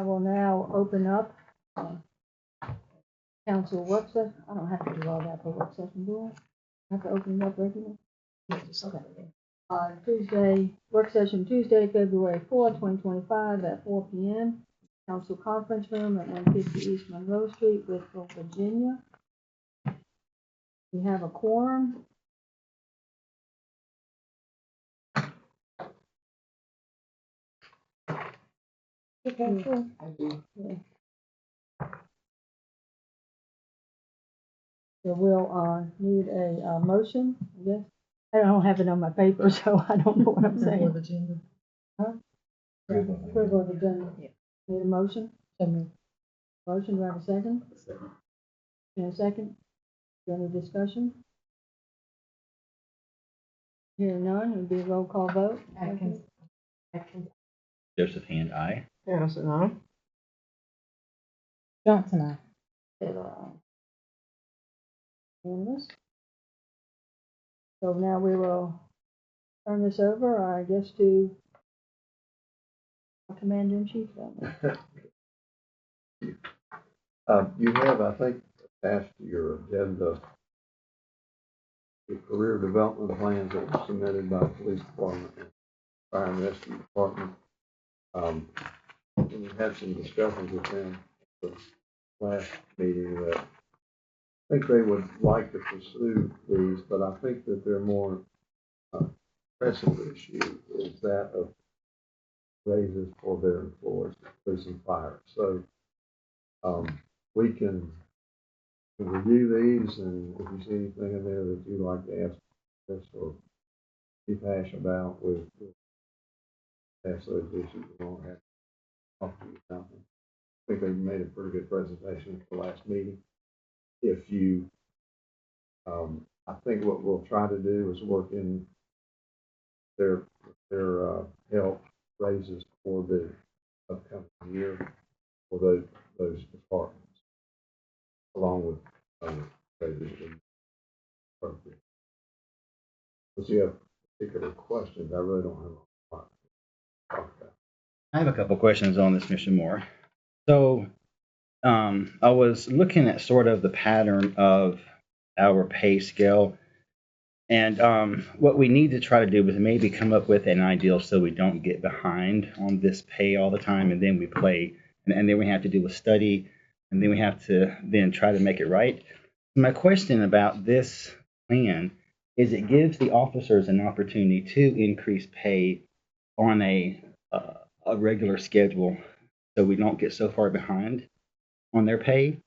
I will now open up council work session. I don't have to do all that for work session, do I? I have to open it up regularly? Okay. Tuesday, work session Tuesday, February 4th, 2025 at 4 p.m. Council conference room at 150 East Monroe Street, Wytheville, Virginia. We have a quorum. Okay, cool. Yeah. So we'll need a motion, I guess. I don't have it on my paper, so I don't know what I'm saying. Huh? Approval of the agenda. Yeah. Need a motion? Motion, do I have a second? In a second. Is there any discussion? Hearing none, it would be a roll call vote. Atkins. Joseph Hand, aye. Harrison, aye. Johnson, aye. Taylor, aye. Unanimous. So now we will turn this over, I guess, to our Commander-in-Chief. You have, I think, attached to your agenda the career development plans that were submitted by the police department and fire and rescue department. We had some discussions with them at the last meeting that I think they would like to pursue these, but I think that they're more pressing issue is that of raises for their employees, police and fire. So we can review these, and if you see anything in there that you'd like to ask us or Chief Ash about, we'll pass those issues along. Have to talk to you about them. I think they made a pretty good presentation at the last meeting. If you, I think what we'll try to do is work in their help raises for the upcoming year for those departments, along with raises when appropriate. If you have particular questions, I really don't have a lot to talk about. I have a couple questions on this, Mr. Moore. So I was looking at sort of the pattern of our pay scale. And what we need to try to do is maybe come up with an ideal so we don't get behind on this pay all the time. And then we play, and then we have to do a study, and then we have to then try to make it right. My question about this plan is it gives the officers an opportunity to increase pay on a regular schedule so we don't get so far behind on their pay.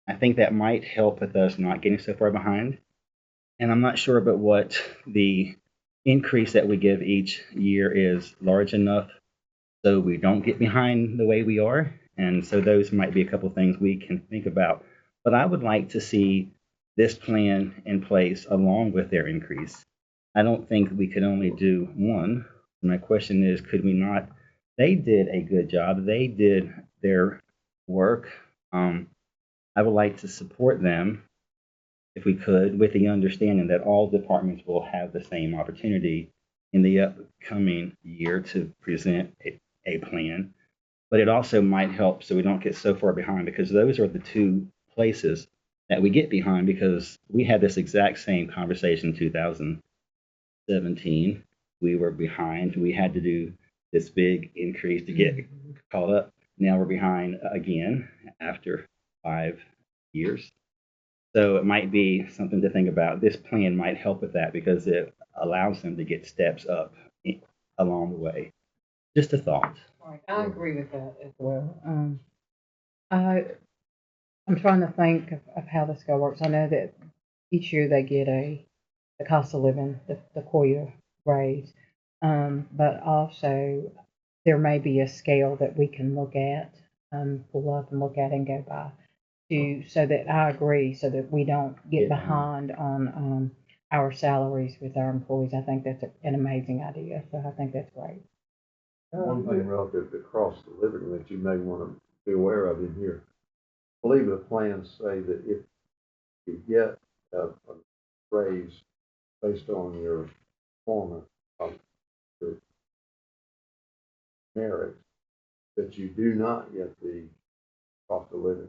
I think that might help with us not getting so far behind. And I'm not sure about what the increase that we give each year is large enough so we don't get behind the way we are. And so those might be a couple things we can think about. But I would like to see this plan in place along with their increase. I don't think we could only do one. My question is, could we not? They did a good job. They did their work. I would like to support them if we could, with the understanding that all departments will have the same opportunity in the upcoming year to present a plan. But it also might help so we don't get so far behind, because those are the two places that we get behind, because we had this exact same conversation in 2017. We were behind. We had to do this big increase to get caught up. Now we're behind again after 5 years. So it might be something to think about. This plan might help with that because it allows them to get steps up along the way. Just a thought. Right, I agree with that as well. I'm trying to think of how this go works. I know that each year they get the cost of living, the COYA raise, but also there may be a scale that we can look at, pull up and look at and go by. So that I agree, so that we don't get behind on our salaries with our employees. I think that's an amazing idea. So I think that's great. One thing relative to cost of living that you may want to be aware of in here. I believe the plans say that if you get a raise based on your performance of your merit, that you do not get the cost of living.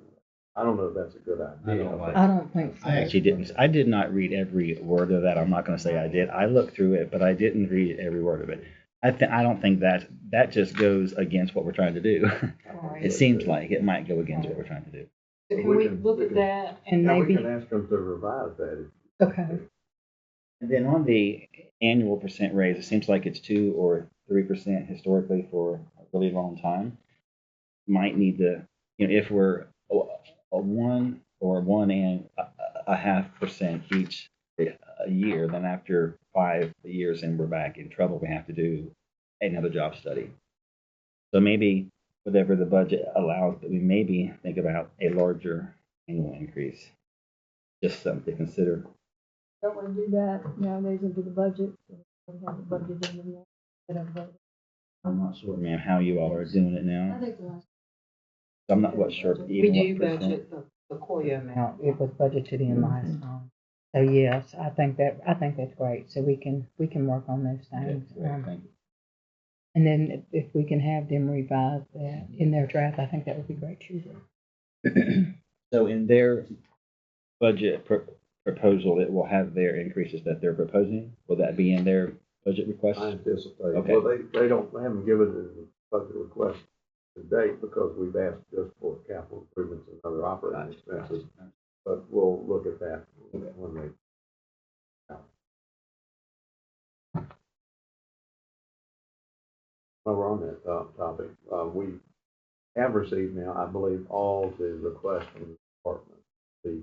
I don't know if that's a good idea. I don't think so. I actually didn't. I did not read every word of that. I'm not going to say I did. I looked through it, but I didn't read every word of it. I don't think that just goes against what we're trying to do. It seems like it might go against what we're trying to do. So can we look at that and Yeah, maybe, we can ask them to revise that. okay, And then on the annual percent raise, it seems like it's 2 or 3% historically for a really long time. Might need to, if we're a 1.5% each a year, then after 5 years and we're back in trouble, we have to do another job study. So maybe whatever the budget allows, but we maybe think about a larger annual increase. Just something to consider. Don't want to do that nowadays into the budget. We have the budget in there. I'm not sure, ma'am, how you all are doing it I now. think the last. I'm not sure we even do what percent. budget the COIA amount, it was budgeted in last time. So yes, I think that's great, so we can work on those things. Thank you. And then if we can have them revise that in their draft, I think that would be great too. So in their budget proposal, it will have their increases that they're proposing. Will that be in their budget request? I anticipate. Okay. Well, they haven't given it as a budget request to date because we've asked just for capital improvements and other operating expenses. But we'll look at that when they. While we're on that topic, we have received now, I believe, all the requests from the department. The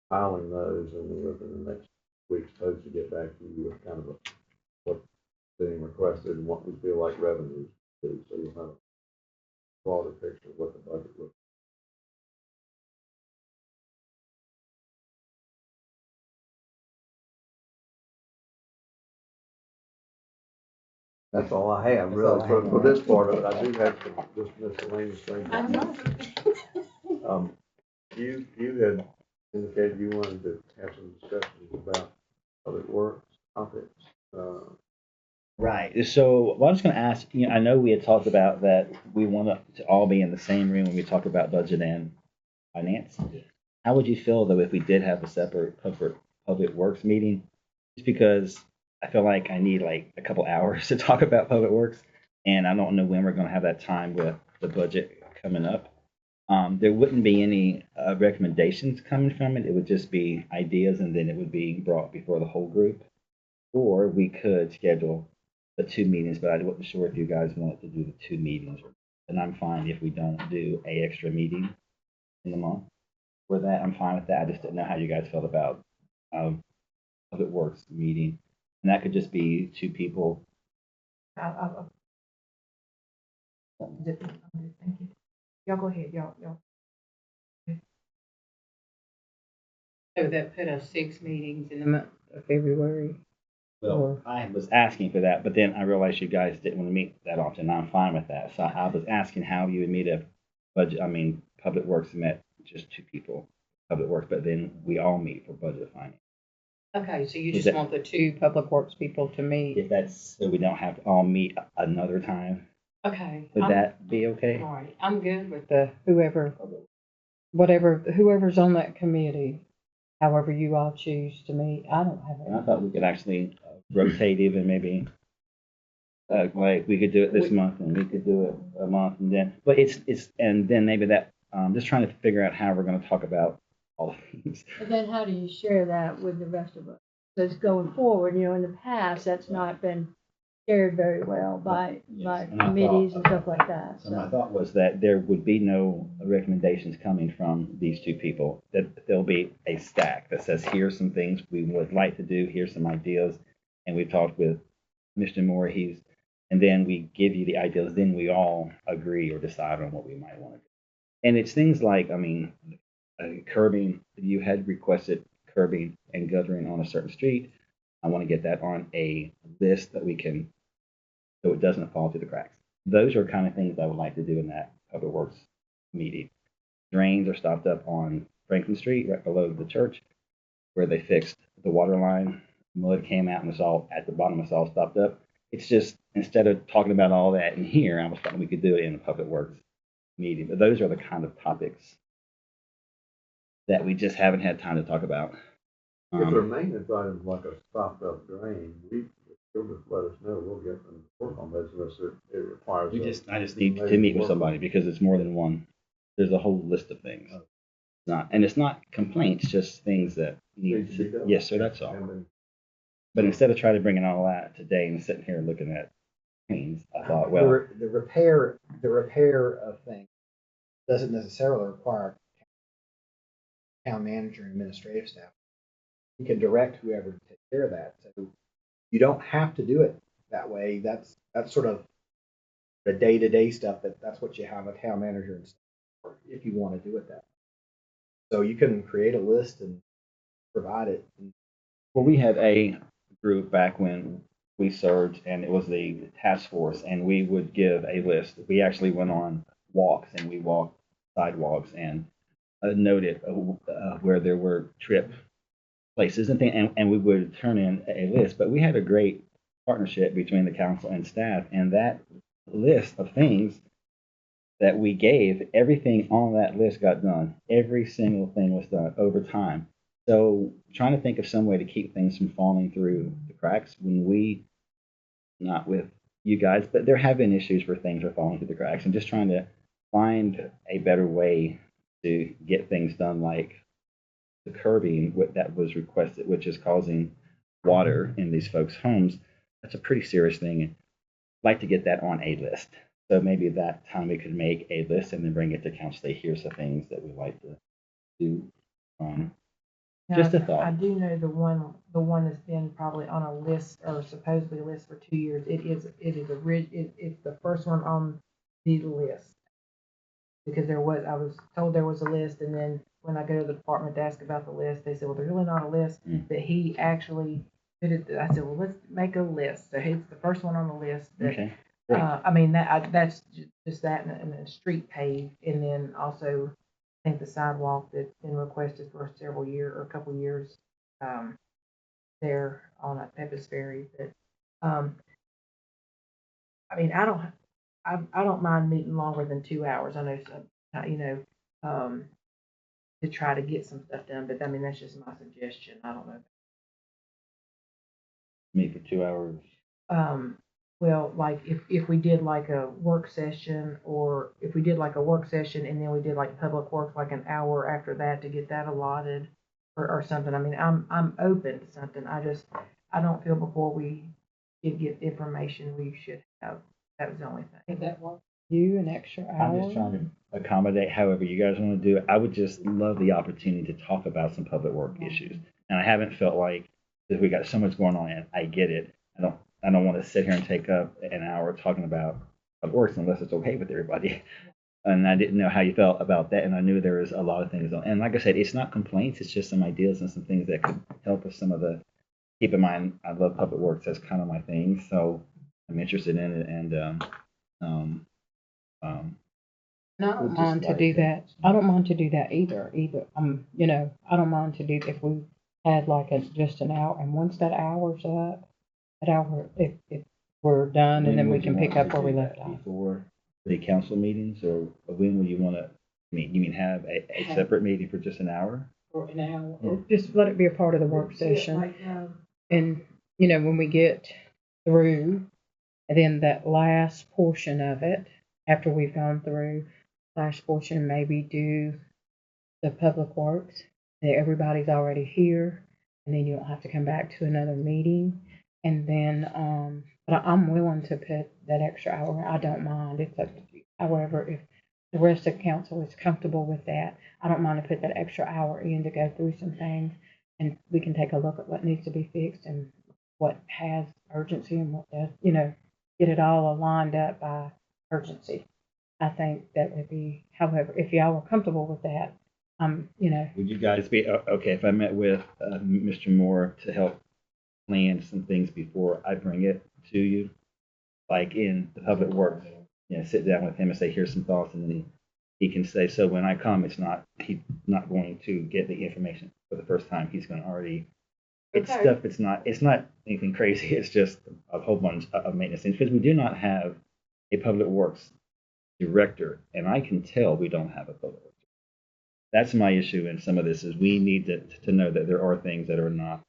filing those and within the next week's supposed to get back to you with kind of what's being requested and what we feel like revenues do. So you'll have a broader picture of what the budget looks like. That's all I have, really, for this part of it. I do have some just miscellaneous things. You had indicated you wanted to have some discussions about public works topics. Right. So I was going to ask, I know we had talked about that we want to all be in the same room when we talk about budget and finance. How would you feel though if we did have a separate public works meeting? Just because I feel like I need like a couple hours to talk about public works, and I don't know when we're going to have that time with the budget coming up. There wouldn't be any recommendations coming from it. It would just be ideas, and then it would be brought before the whole group. Or we could schedule the 2 meetings, but I wasn't sure if you guys wanted to do the 2 meetings. And I'm fine if we don't do a extra meeting in the month. For that, I'm fine with that. I just didn't know how you guys felt about public works meeting, and that could just be 2 people. Thank you. Y'all go ahead, y'all. So that put us 6 meetings in the month of February. Well, I was asking for that, but then I realized you guys didn't want to meet that often. I'm fine with that. So I was asking how you would meet a budget. I mean, public works met just 2 people, public works, but then we all meet for budget finance. Okay, so you Is just that- want the 2 public works people to meet? If that's so we don't have to all meet another time, Okay. would that be okay? All right, I'm good with the whoever's on that committee, however you all choose to meet. I don't have And I any. thought we could actually rotate even maybe. Like we could do it this month and we could do it a month and then, but and then maybe that, just trying to figure out how we're going to talk about all of these. And then how do you share that with the rest of us? Because going forward, in the past, that's not been shared very well by Yes, and I committees and thought- stuff like that. So my So thought was that there would be no recommendations coming from these 2 people, that there'll be a stack that says, here's some things we would like to do, here's some ideas. And we've talked with Mr. Moore, and then we give you the ideas, then we all agree or decide on what we might want to do. And it's things like, curbing, you had requested curbing and guttering on a certain street. I want to get that on a list that we can, so it doesn't fall through the cracks. Those are kind of things I would like to do in that public works meeting. Drains are stopped up on Franklin Street, right below the church, where they fixed the water line. Mud came out and it's all at the bottom. It's all stopped up. it's just, instead of talking about all that in here, I was thought we could do it in a public works meeting. But those are the kind of topics that we just haven't had time to talk about. If there are maintenance items like a stopped up drain, you'll just let us know, we'll get them to work on those unless it requires. I just need to meet with somebody because it's more than one. There's a whole list of things. It's not complaints, just things that need Needs to be done. yes, sir, that's all. And then But instead of trying to bring all that today and sitting here looking at things, I thought, well, The repair of things doesn't necessarily require town manager and administrative staff. You can direct whoever to take care of that. So you don't have to do it that way. That's sort of the day-to-day stuff that's what you have a town manager and staff for if you want to do it that way. So you can create a list and provide it. well, we had a group back when we served, and it was the task force, and we would give a list. We actually went on walks, and we walked sidewalks and noted where there were trip places and things, and we would turn in a list. But we had a great partnership between the council and staff, and that list of things that we gave, everything on that list got done. Every single thing was done over time. So trying to think of some way to keep things from falling through the cracks when we, not with you guys, but there have been issues where things are falling through the cracks, and just trying to find a better way to get things done, like the curbing that was requested, which is causing water in these folks' homes. That's a pretty serious thing. I'd like to get that on a list. So maybe that time we could make a list and then bring it to council. Say, here's the things that we like to do. Just a thought. I do know the one that's been probably on a list or supposedly a list for 2 years. It's the first one on the list. Because I was told there was a list, and then when I go to the department to ask about the list, they said, well, there's really not a list. That he actually did it. I said, well, let's make a list. So it's the first one on the list. That, Okay. Great. I mean, that's just that, and the street paved, and then also I think the sidewalk that's been requested for several years or a couple years there on that Pepys Ferry. But I mean, I don't mind meeting longer than 2 hours. I know some, to try to get some stuff done. But I mean, that's just my suggestion. I don't know. Meet for 2 hours. Well, like if we did like a work session, or if we did like a work session and then we did like public works, like an hour after that to get that allotted or something. I mean, I'm open to something. I don't feel before we did get information we should have. That was the only thing. Would that work for you, an extra hour? I'm just trying to accommodate however you guys want to do it. I would just love the opportunity to talk about some public work issues. And I haven't felt like, because we got so much going on, and I get it. I don't want to sit here and take up an hour talking about public works unless it's okay with everybody. And I didn't know how you felt about that. And I knew there was a lot of things on. And like I said, it's not complaints. It's just some ideas and some things that could help with some of the, keep in mind, I love public works. That's kind of my thing. So I'm interested in it. And I don't mind to do that. I don't mind to do that either. I don't mind to do if we had like just an hour, and once that hour's up, if we're done, and then we can pick up where we left off. Before the council meetings, or when will you want to meet? You mean have a separate meeting for just an hour? For an hour, Yeah. or just let it be a part of the work session. Like, And when we get through, and then that last portion of it, after we've gone through last portion, maybe do the public works, that everybody's already here, and then you don't have to come back to another meeting. And then, but I'm willing to put that extra hour. I don't mind. It's up to you. However, if the rest of the council is comfortable with that, I don't mind to put that extra hour in to go through some things, and we can take a look at what needs to be fixed and what has urgency and what does, get it all lined up by urgency. I think that would be, however, if y'all are comfortable with that, Would you guys be okay if I met with Mr. Moore to help plan some things before I bring it to you, like in the public works? Sit down with him and say, here's some thoughts, and then he can say, so when I come, he's not going to get the information for the first time. He's going to already It's Okay. stuff, it's not anything crazy. It's just a whole bunch of maintenance things because we do not have a public works director, and I can tell we don't have a public works. That's my issue in some of this is we need to know that there are things that are not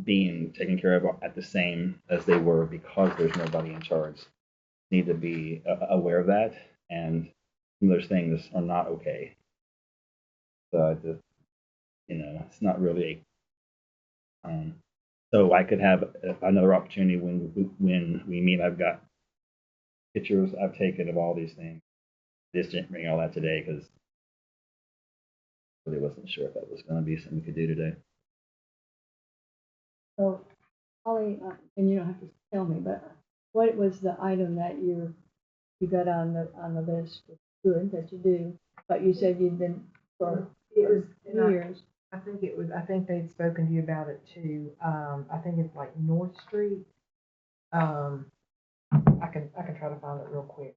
being taken care of at the same as they were because there's nobody in charge. Need to be aware of that, and some of those things are not okay. So I just, it's not really so I could have another opportunity when we meet. I've got pictures I've taken of all these things. Just didn't bring all that today because I really wasn't sure if that was going to be something we could do today. So, Holly, and you don't have to tell me, but what was the item that you got on the list? Good that you do, but you said you'd been for It was years. I think they'd spoken to you about it too. I think it's like North Street. I can try to find it real quick.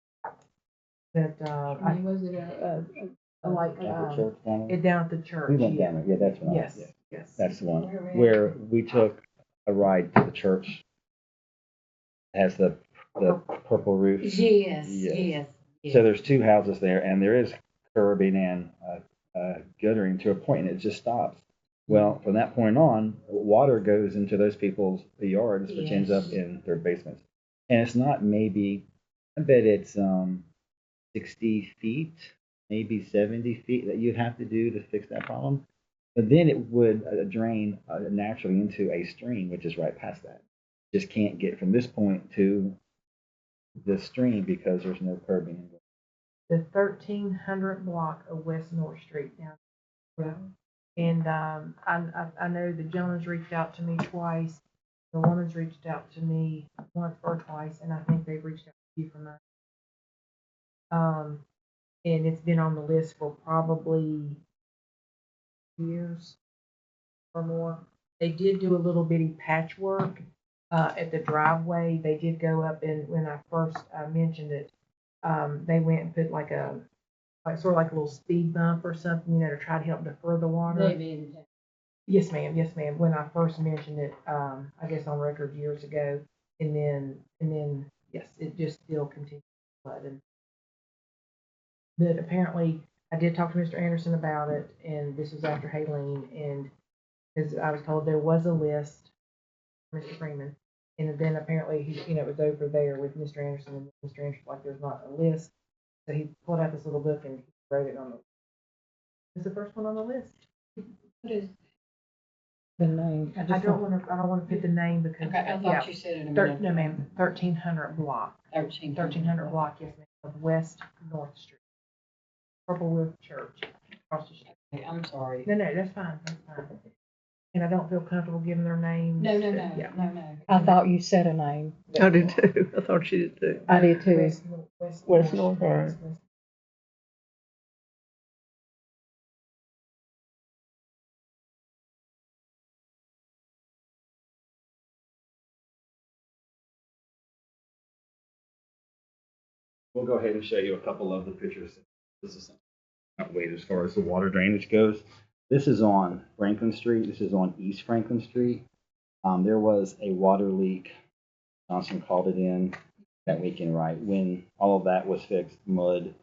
That I mean, was it like Church down there? it down at the church. We went down there. Yeah, that's one. Yes, Yeah, yes. that's the one Where we at? where we took a ride to the church. It has the purple roof. Yes, Yes. yes. So there's two houses there, and there is curbing and guttering to a point, and it just stops. Well, from that point on, water goes into those people's yards, which ends up Yes. in their basements. And it's not maybe, I bet it's 60 feet, maybe 70 feet that you'd have to do to fix that problem. But then it would drain naturally into a stream, which is right past that. Just can't get from this point to the stream because there's no curbing. The 1300 block of West North Street now. And I know the gentleman's reached out to me twice. The woman's reached out to me once or twice, and I think they've reached out to you from that. And it's been on the list for probably years or more. They did do a little bitty patchwork at the driveway. They did go up, and when I first mentioned it, they went and put like sort of like a little speed bump or something, to try to help defer the water. Maybe. Yes, ma'am. Yes, ma'am. When I first mentioned it, I guess on record years ago, and then, yes, it just still continues to flood. But apparently, I did talk to Mr. Anderson about it, and this was after Haleen, and because I was told there was a list, Mr. Freeman, and then apparently he, it was over there with Mr. Anderson, and Mr. Anderson like there's not a list, so he pulled out this little book and he wrote it on the. It's the first one on the list. What is The name. I don't want to put the name because Okay, I thought you said it a minute. no, ma'am. 1300 block. 1300 block. Yes, ma'am. Of West North Street. Purple Roof Church. Across the street. Okay, I'm sorry. No, that's fine. That's fine. And I don't feel comfortable giving their names. No. Yeah. No. I thought you said a name. I did too. I thought she did too. I did too. West North, all right. We'll go ahead and show you a couple of the pictures. This is not wait as far as the water drainage goes. This is on Franklin Street. This is on East Franklin Street. There was a water leak. Johnson called it in that weekend, right? When all of that was fixed, mud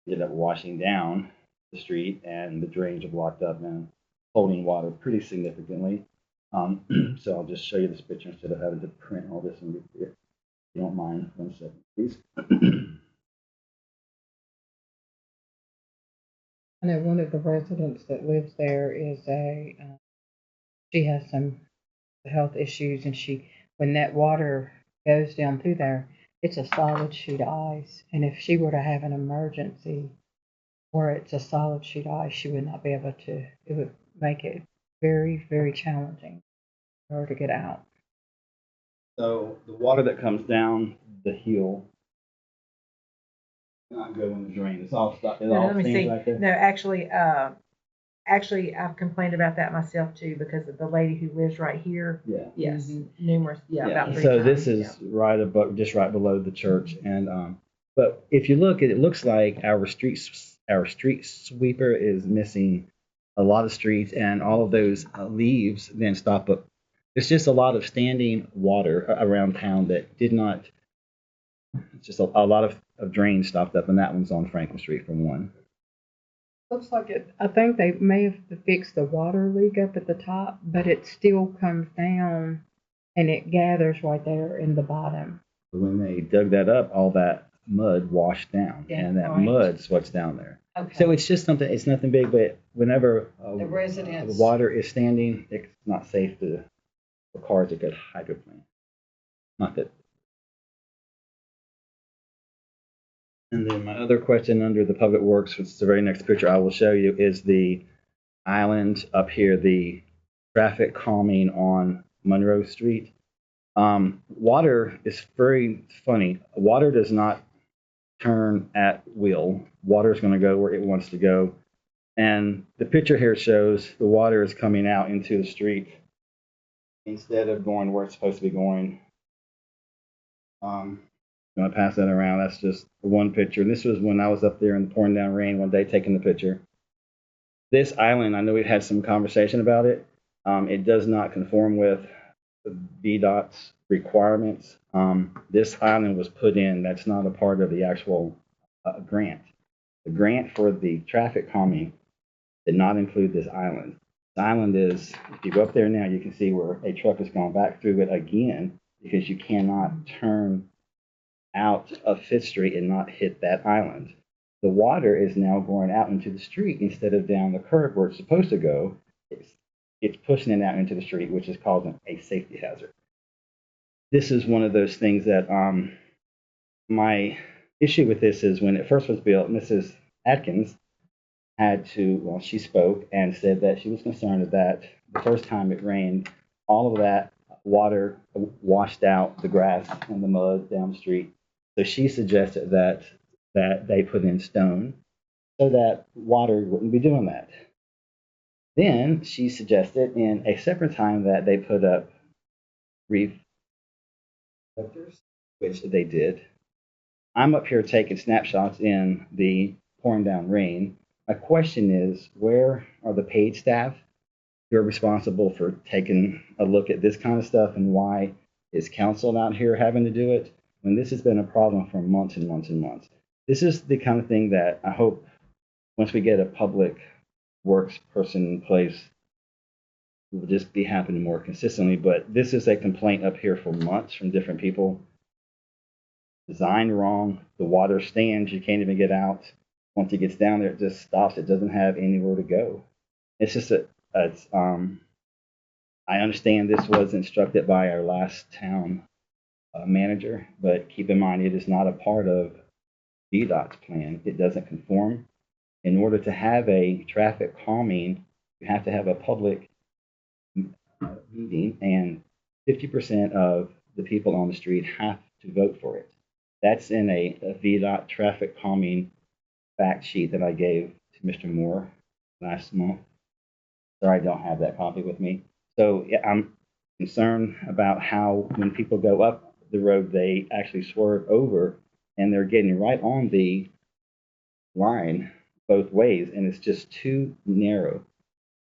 ended up washing down the street and the drains are blocked up and holding water pretty significantly. So I'll just show you this picture instead of having to print all this and read it. If you don't mind, 1 second, please. I know one of the residents that lives there is she has some health issues, and when that water goes down through there, it's a solid sheet of ice. And if she were to have an emergency where it's a solid sheet of ice, she would not be able to, it would make it very, very challenging for her to get out. So the water that comes down the hill not go in the drain. It's all stuff. It No, all let me stands see. right there. No, actually, I've complained about that myself too because of the lady who lives right here. Yeah. Yes, numerous. Yeah, about 3 So times. this is right above, just right below the church, and but if you look, it looks like our street sweeper is missing a lot of streets, and all of those leaves then stop up. There's just a lot of standing water around town that did not. It's just a lot of drains stopped up, and that one's on Franklin Street for one. Looks like it, I think they may have fixed the water leak up at the top, but it still comes down and it gathers right there in the bottom. When they dug that up, all that mud washed down, Yeah, and that right. mud's what's down there. Okay. So it's just something. It's nothing big, but whenever The residents. the water is standing, it's not safe for cars to get hydroplane. Not that. And then my other question under the public works, which is the very next picture I will show you, is the island up here, the traffic calming on Monroe Street. Water is very funny. Water does not turn at will. Water is going to go where it wants to go. And the picture here shows the water is coming out into the street instead of going where it's supposed to be going. I'm going to pass that around. That's just one picture. And this was when I was up there in the pouring down rain one day taking the picture. This island, I know we've had some conversation about it. It does not conform with VDOT's requirements. This island was put in. That's not a part of the actual grant. The grant for the traffic calming did not include this island. The island is, if you go up there now, you can see where a truck has gone back through it again because you cannot turn out of Fifth Street and not hit that island. The water is now going out into the street instead of down the curb where it's supposed to go. It's pushing it out into the street, which is causing a safety hazard. This is one of those things that my issue with this is when it first was built, Mrs. Atkins had to, well, she spoke and said that she was concerned that the first time it rained, all of that water washed out the grass and the mud down the street. So she suggested that they put in stone so that water wouldn't be doing that. Then she suggested in a separate time that they put up reef filters, which they did. I'm up here taking snapshots in the pouring down rain. My question is, where are the paid staff who are responsible for taking a look at this kind of stuff, and why is council out here having to do it when this has been a problem for months and months and months? This is the kind of thing that I hope once we get a public works person in place, will just be happening more consistently. But this is a complaint up here for months from different people. Designed wrong. The water stands. You can't even get out. Once it gets down there, it just stops. It doesn't have anywhere to go. It's just I understand this was instructed by our last town manager, but keep in mind it is not a part of VDOT's plan. It doesn't conform. In order to have a traffic calming, you have to have a public meeting, and 50% of the people on the street have to vote for it. That's in a VDOT traffic calming fact sheet that I gave to Mr. Moore last month. Sorry, I don't have that copy with me. So yeah, I'm concerned about how when people go up the road, they actually swerve over and they're getting right on the line both ways, and it's just too narrow.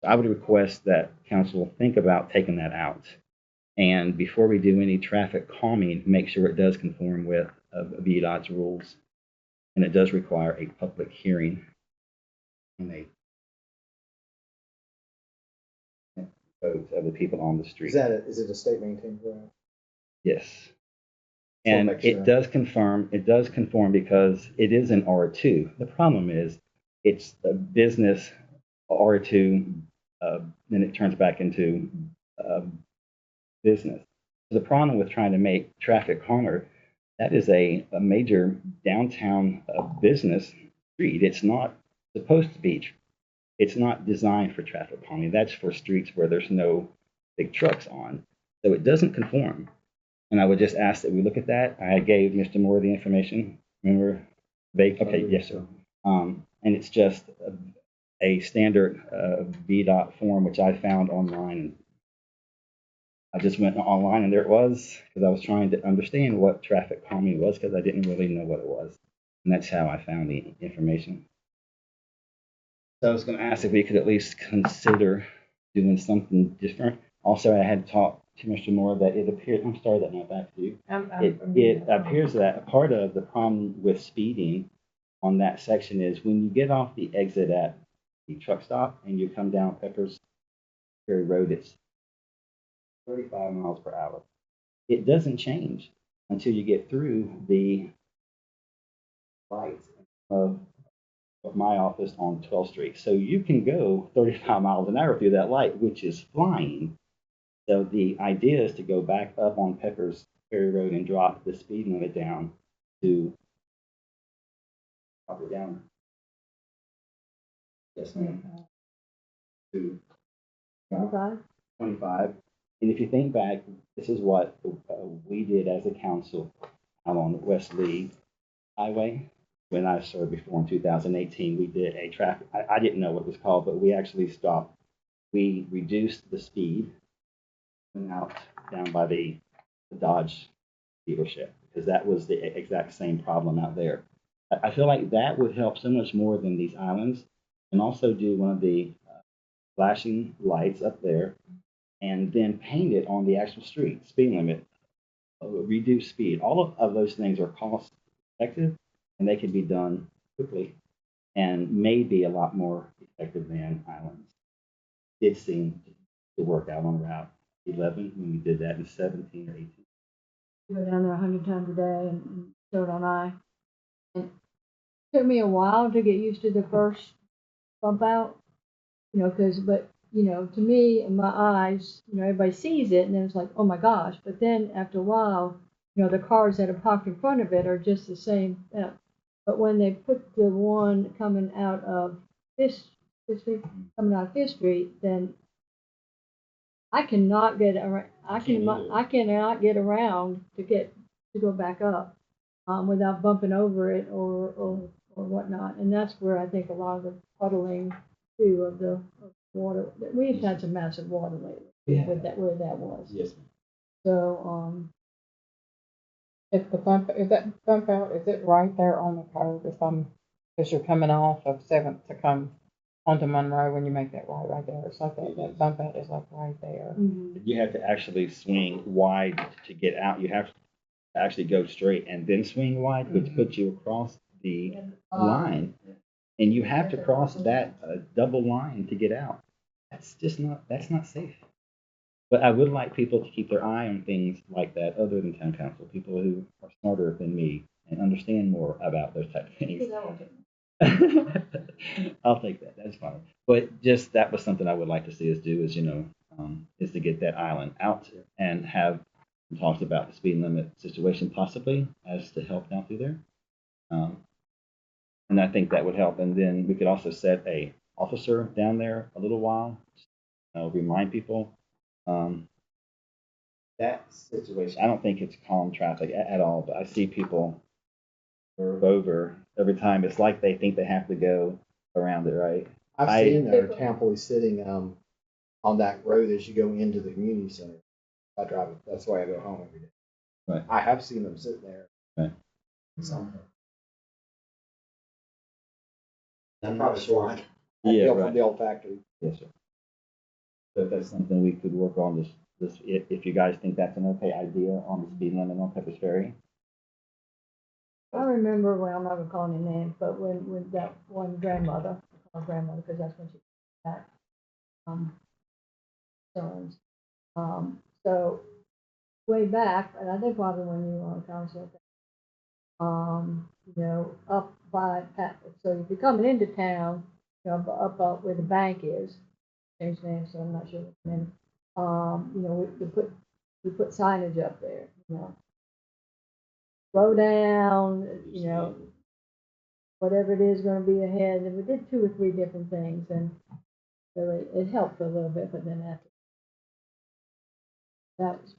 I would request that council think about taking that out. And before we do any traffic calming, make sure it does conform with VDOT's rules. And it does require a public hearing and a vote of the people on the street. Is it a state maintained road? Yes. And it does conform because it is an R2. The problem is it's a business R2, then it turns back into business. The problem with trying to make traffic calmer, that is a major downtown business street. It's not supposed to be. It's not designed for traffic calming. That's for streets where there's no big trucks on. So it doesn't conform. And I would just ask that we look at that. I gave Mr. Moore the information. Remember? Okay, yes, sir. And it's just a standard VDOT form, which I found online. I just went online and there it was, because I was trying to understand what traffic calming was, because I didn't really know what it was. And that's how I found the information. So I was going to ask if we could at least consider doing something different. Also, I had talked to Mr. Moore that it appeared, I'm sorry that not back to you. It appears that a part of the problem with speeding on that section is when you get off the exit at the truck stop and you come down Peppers Ferry Road, it's 35 miles per hour. It doesn't change until you get through the lights of my office on 12th Street. So you can go 35 miles an hour through that light, which is flying. So the idea is to go back up on Peppers Ferry Road and drop the speed limit down to drop it down. Yes, ma'am. To 25? 25. And if you think back, this is what we did as a council out on West Lee Highway. When I served before in 2018, we did a traffic, I didn't know what it was called, but we actually stopped. We reduced the speed, went out down by the Dodge dealership, because that was the exact same problem out there. I feel like that would help so much more than these islands, and also do one of the flashing lights up there, and then paint it on the actual street, speed limit, reduce speed. All of those things are cost effective, and they can be done quickly and may be a lot more effective than islands. It seemed to work out on Route 11 when we did that in 17 or 18. Go down there 100 times a day and so don't I. And it took me a while to get used to the first bump out, but to me, in my eyes, everybody sees it and then it's like, oh my gosh. But then after a while, the cars that are parked in front of it are just the same. But when they put the one coming out of Fifth Street, then I cannot get around. I cannot get around to go back up without bumping over it or whatnot. And that's where I think a lot of the puddling too of the water. We've had some massive water lately with that where that was. Yes. So If that bump out, is it right there on the curve as you're coming off of 7th to come onto Monroe when you make that right there? It's like that bump out is like right there. mhm. You have to actually swing wide to get out. You have to actually go straight and then swing wide, which puts you across the line. And you have to cross that double line to get out. That's not safe. But I would like people to keep their eye on things like that other than town council, people who are smarter than me and understand more about those type of things. I'll take that. That's fine. But just that was something I would like to see us do is to get that island out and have talks about the speed limit situation possibly as to help down through there. And I think that would help. And then we could also set a officer down there a little while, remind people. That situation, I don't think it's calm traffic at all, but I see people curve over every time. It's like they think they have to go around it, right? I've seen their town police sitting on that road as you go into the community center. I drive it. That's why I go home every day. Right. I have seen them sit there. Right. Somewhere. I'm Probably slide. Yeah, From right. the old factory. Yes, sir. So if that's something we could work on if you guys think that's an okay idea on the speed limit on Peppers Ferry. I remember I'm not gonna call any names, but when that one grandmother, because that's when she got sons. So way back, and I think probably when you were on council, up by so if you're coming into town, up where the bank is, changed name, so I'm not sure what the name. We put signage up there, slow down, whatever it is going to be ahead. And we did 2 or 3 different things, and really it helped for a little bit. But then after that was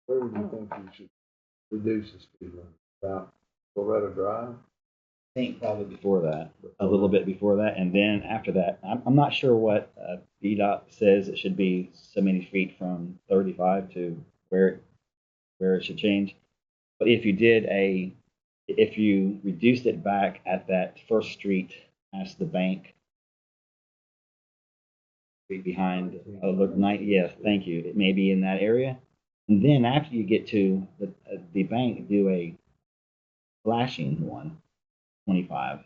Where would you think you should reduce the speed limit? About Loretta Drive? I think probably before that, a little bit before that, and then after that, I'm not sure what VDOT says it should be so many feet from 35 to where it should change. But if you did a if you reduced it back at that first street past the bank, behind, oh, look, night, yes, thank you. It may be in that area. And then after you get to the bank, do a flashing one, 25.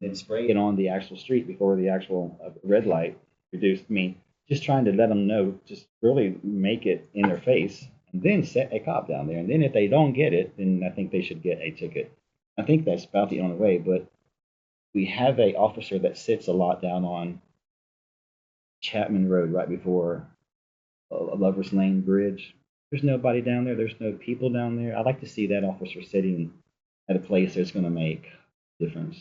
Then spray it on the actual street before the actual red light reduced. I mean, just trying to let them know, just really make it in their face, and then set a cop down there. And then if they don't get it, then I think they should get a ticket. I think that's about the only way. But we have a officer that sits a lot down on Chapman Road right before a Lover's Lane Bridge. There's nobody down there. There's no people down there. I'd like to see that officer sitting at a place that's going to make a difference.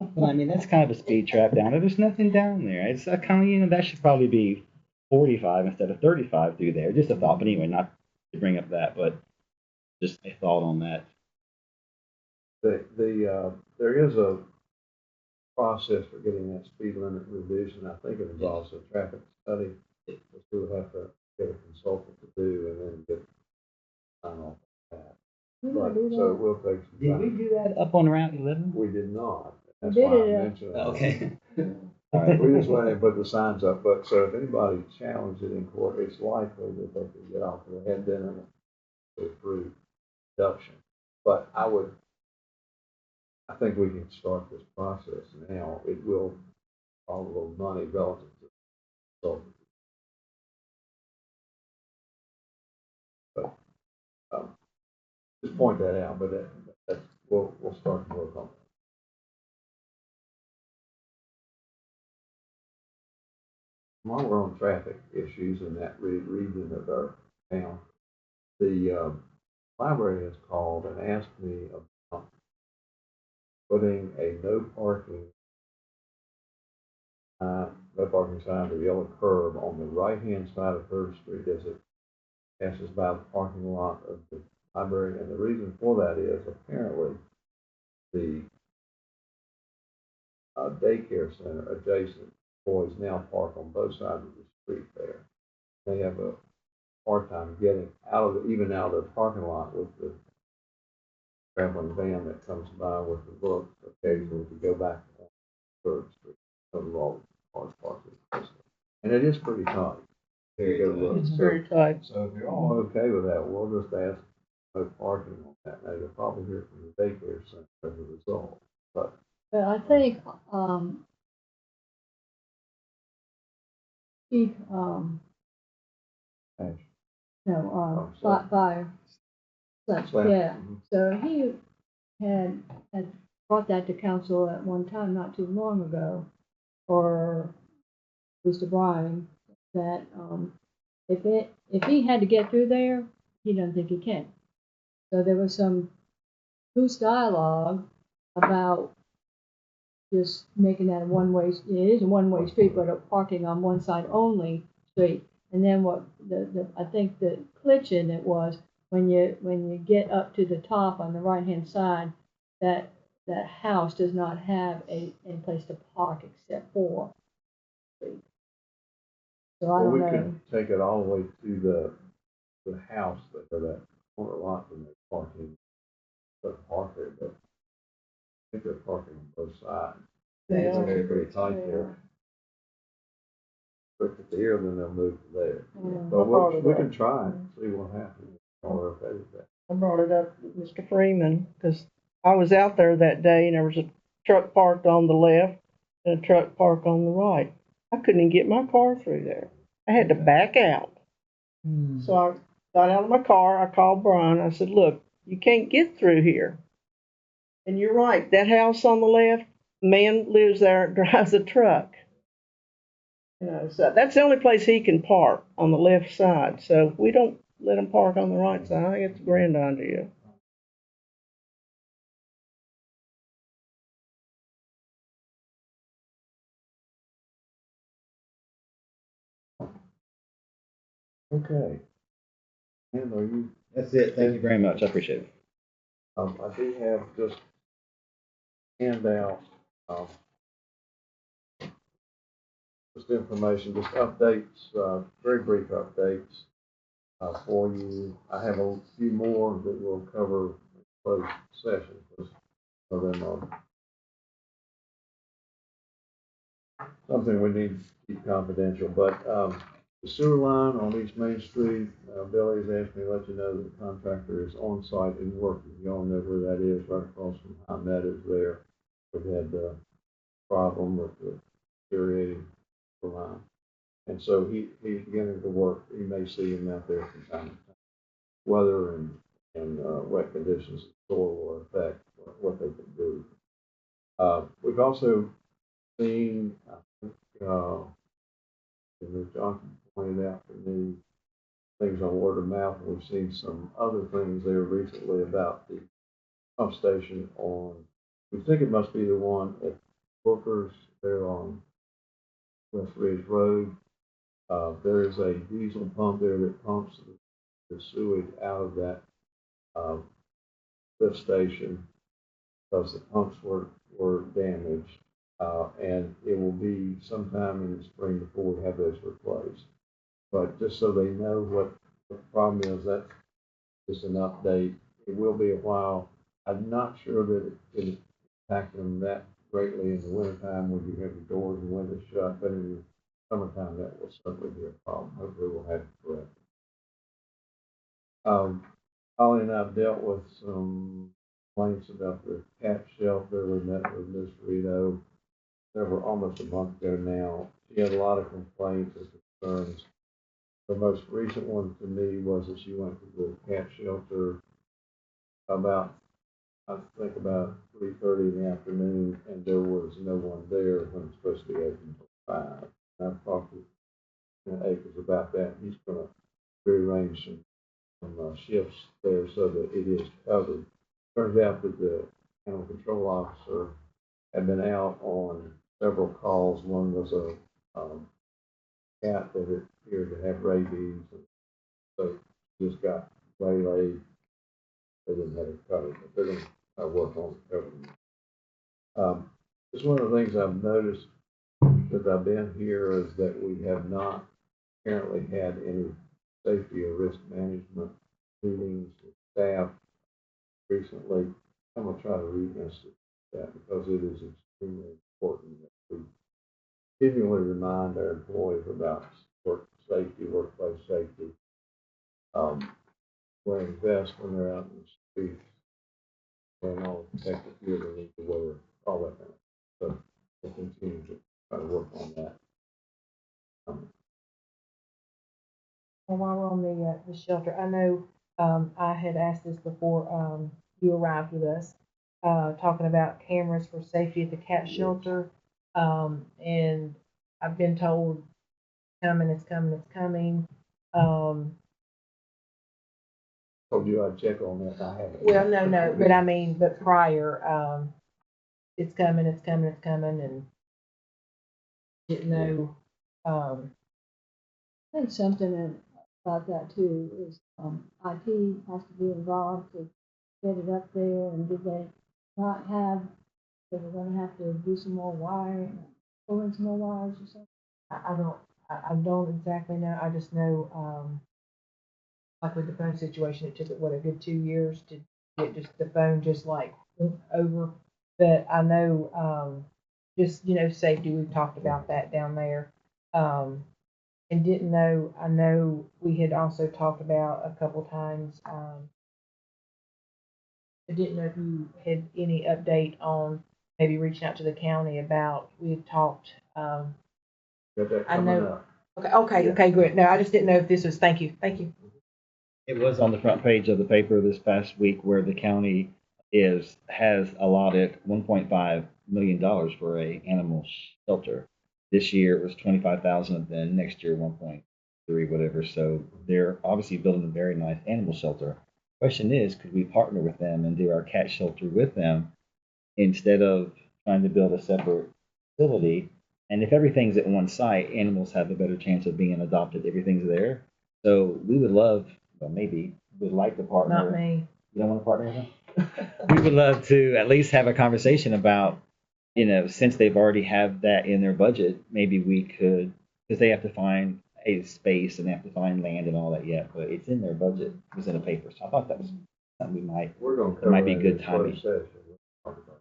Well, I mean, that's kind of a speed trap down there. There's nothing down there. It's a kind of, that should probably be 45 instead of 35 through there. Just a thought. But anyway, not to bring up that, but just a thought on that. There is a process for getting that speed limit reduced, and I think it involves a traffic study, which we would have to get a consultant to do and then get sign off on that. But, so it will take some Did we time. do that up on Route 11? We did not. That's did why I it, mentioned it. Okay. All right, we just went and put the signs up, but so if anybody challenged it in court, it's likely that they could get off their head then and through reduction. But I think we can start this process now. It will cost a little money relative to so, but just point that out. But we'll start to work on it. While we're on traffic issues in that region of our town, the library has called and asked me about putting a no parking sign or yellow curb on the right-hand side of Third Street as it passes by the parking lot of the library. And the reason for that is apparently the daycare center adjacent boys now park on both sides of the street there. They have a hard time getting even out of their parking lot with the traveling van that comes by with the books occasionally to go back on Third Street. Cover all the cars parking. And it is pretty tight. There you go, look. It's very tight. So if you're all okay with that, we'll just ask no parking on that. Now, you'll probably hear from the daycare center as a result. But I think, Chief, Ash. no, sorry. fire, such, Well, yeah. mhm. So he had brought that to council at one time, not too long ago, or Mr. Bryan, that, if he had to get through there, he doesn't think he can. So there was some loose dialogue about just making that a one-way, it is a one-way street, but a parking on one side only street. And then what I think the glitch in it was when you get up to the top on the right-hand side, that house does not have a place to park except for street. So I Well, don't we know. could take it all the way to the house that corner lot and they're parking, but park there, but I think they're parking on both sides. They It's are. very, very tight They there. are. Quick at here, then they'll move to there. Yeah. But we can try and see what happens. All okay with that. I brought it up with Mr. Freeman, because I was out there that day and there was a truck parked on the left and a truck parked on the right. I couldn't even get my car through there. I had to back out. So I got out of my car, I called Brian, I said, look, you can't get through here. And you're right, that house on the left, man lives there, drives a truck. You know, so that's the only place he can park, on the left side. So if we don't let him park on the right side, I think it's a grand idea. Okay. And are you, That's it. Thank you very much. I appreciate it. I do have just handout, just information, just updates, very brief updates. for you. I have a few more that we'll cover in closed session, because some of them are something we need to keep confidential. But the sewer line on East Main Street, Billy's asked me to let you know that the contractor is on site and working. You all know where that is, right across from High Meadows there. We've had a problem with the deteriorating line. And so he's beginning to work. You may see him out there from time to time. Weather and wet conditions in the soil will affect what they can do. We've also seen, I think, as Johnson pointed out to me, things on word of mouth. We've seen some other things there recently about the pump station on, we think it must be the one at Booker's there on West Ridge Road. There is a diesel pump there that pumps the sewage out of that lift station because the pumps were damaged. And it will be sometime in the spring before we have those replaced. But just so they know what the problem is, that's just an update. It will be a while. I'm not sure that it can impact them that greatly in the wintertime when you have the doors and windows shut, but in the summertime, that will certainly be a problem. Hopefully we'll have it corrected. Holly and I have dealt with some complaints about the cat shelter. We met with Ms. Rito almost a month ago now. She had a lot of complaints and concerns. The most recent one to me was that she went to the cat shelter about 3:30 in the afternoon, and there was no one there when it's supposed to be open until 5. And I've talked to Akers about that. He's going to rearrange some shifts there so that it is covered. Turns out that the animal control officer had been out on several calls. One was a cat that appeared to have rabies, and so just got waylaid. They didn't have it covered, but they're going to work on it covering. It's one of the things I've noticed since I've been here is that we have not apparently had any safety or risk management meetings with staff recently. I'm going to try to revisit that because it is extremely important that we continually remind our employees about work safety, workplace safety, wearing vests when they're out in the streets, wearing all the protective gear they need to wear, all that kind of stuff. So we'll continue to try to work on that. Well, while we're on the shelter, I know I had asked this before you arrived with us, talking about cameras for safety at the cat shelter, and I've been told it's coming. Told you I'd check on that. I haven't. Well, no, but I mean, but prior, it's coming, and didn't know. I think something about that too is IT has to be involved to get it up there, and did they not have, so we're gonna have to do some more wiring, pull in some more wires or something? I don't exactly know. I just know, like with the phone situation, it took it a good 2 years to get just the phone just like over. But I know, just safety. We've talked about that down there, and didn't know. I know we had also talked about a couple times. I didn't know if you had any update on maybe reaching out to the county about. We had talked. Got that I coming know. up. Okay, good. No, I just didn't know if this was. Thank you. It was on the front page of the paper this past week where the county has allotted $1.5 million for a animal shelter. This year it was 25,000, then next year 1.3, whatever. So they're obviously building a very nice animal shelter. Question is, could we partner with them and do our cat shelter with them instead of trying to build a separate facility? And if everything's at one site, animals have a better chance of being adopted. Everything's there. So we would love, well, maybe would like to partner. Not me. You don't want to partner with them? We would love to at least have a conversation about, since they've already have that in their budget, maybe we could, because they have to find a space and they have to find land and all that yet, but it's in their budget. It was in a paper, so I thought that was something we might. We're gonna It cover might be that good in closed timing. session. We'll talk about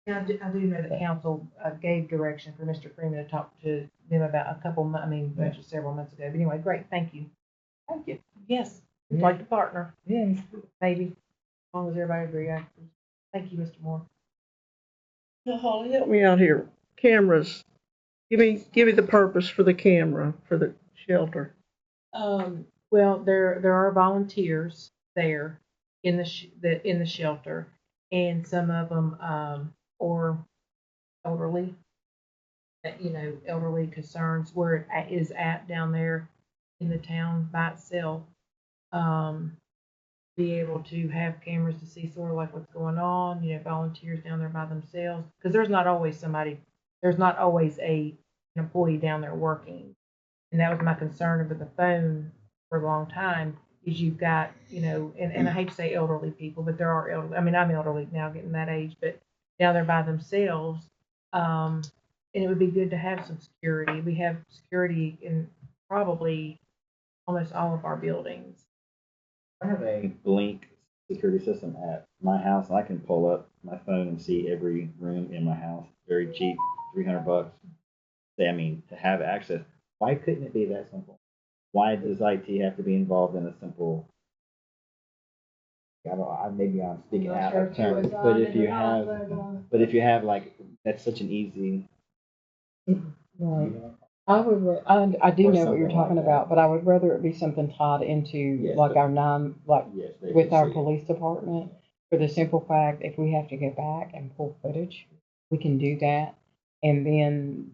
Yeah, I do know that council gave direction for Mr. Freeman to talk to them about a couple, actually several months ago. But anyway, great, thank you. Thank you. Yes, we'd like to partner, Yeah. maybe, as long as everybody agree. Thank you, Mr. Moore. Holly, help me out here. Cameras. Give me the purpose for the camera for the shelter. Well, there are volunteers there in the shelter, and some of them are elderly, elderly concerns where it is at down there in the town by itself. Be able to have cameras to see sort of like what's going on, volunteers down there by themselves, because there's not always an employee down there working. And that was my concern with the phone for a long time, is you've got, and I hate to say elderly people, but there are elderly, I'm elderly now, getting that age, but down there by themselves. And it would be good to have some security. We have security in probably almost all of our buildings. I have a Blink security system at my house, and I can pull up my phone and see every room in my house. Very cheap, $300. To have access. Why couldn't it be that simple? Why does IT have to be involved in a simple? Maybe I'm speaking out of turn, but if you have like, that's such an easy. Right. I do Or know what you're something talking like that. about, but I would rather it be something tied into Yes, like but- our Yes, they with can our see it. police department, for the simple fact, if we have to go back and pull footage, we can do that. And then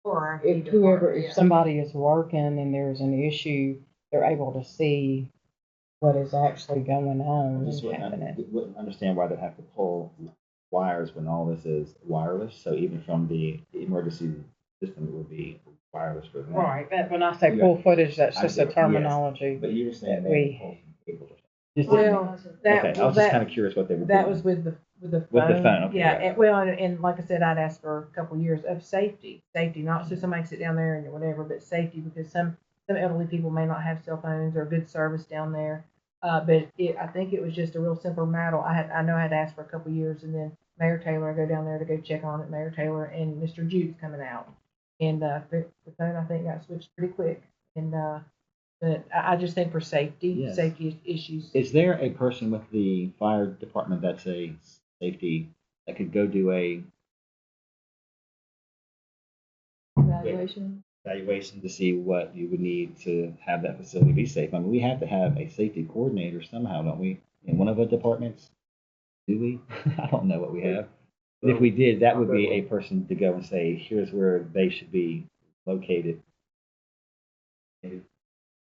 Or if somebody is working and there's an issue, they're able to see what is actually going on I and just happening. wouldn't understand why they have to pull wires when all this is wireless. So even from the emergency system, it would be wireless for them. Right, but when I say You- pull footage, that's I just get a it, yes. terminology. But you were saying that they we- pull some cables or something. Just Well, okay, I was just kind of curious what they were that doing. was with the phone. With the phone, okay, Yeah, got it. and like I said, I'd asked for a couple years of safety, not so somebody can sit down there and whatever, but safety, because some elderly people may not have cell phones or good service down there. But I think it was just a real simple matter. I know I had asked for a couple years, and then Mayor Taylor, I go down there to go check on it, Mayor Taylor and Mr. Jude's coming out. And the phone, I think, got switched pretty quick. And but I just think for safety, Yes. safety issues. Is there a person with the fire department that's a safety that could go do a evaluation to see what you would need to have that facility be safe? I mean, we have to have a safety coordinator somehow, don't we? In one of the departments? Do we? I don't know what we have. But if we did, that would be a person to go and say, here's where they should be located.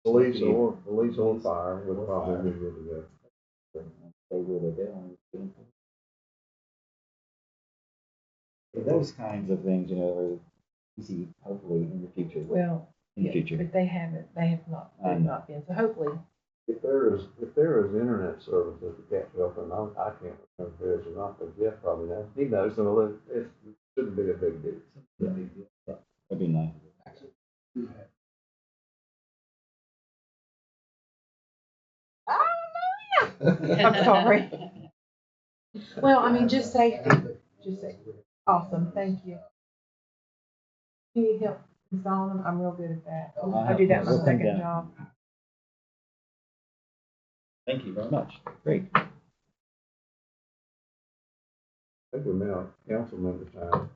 Police or fire would probably be good to go. They would have those kinds of things, are easy, hopefully, in the future. Well, in the future. But they have not. They've not been. So hopefully. If there is internet service that the catch up, and I can't remember if there is or not, but Jeff probably knows. He knows, so it shouldn't be a big deal. Yeah. That'd be nice. I'm sorry. Well, just safety. Just safety. Awesome. Thank you. You need help installing them? I'm real good at that. I do that in my We'll come second down. job. Thank you very much. Great. I think we're now council member time.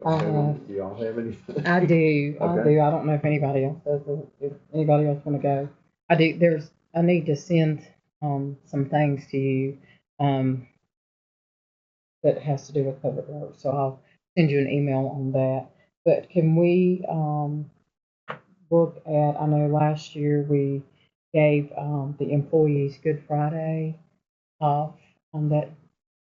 Do y'all have anything? I do. Okay. I don't know if anybody else does. If anybody else want to go, I do. I need to send some things to you that has to do with public works. So I'll send you an email on that. But can we look at? I know last year we gave the employees Good Friday off. On that,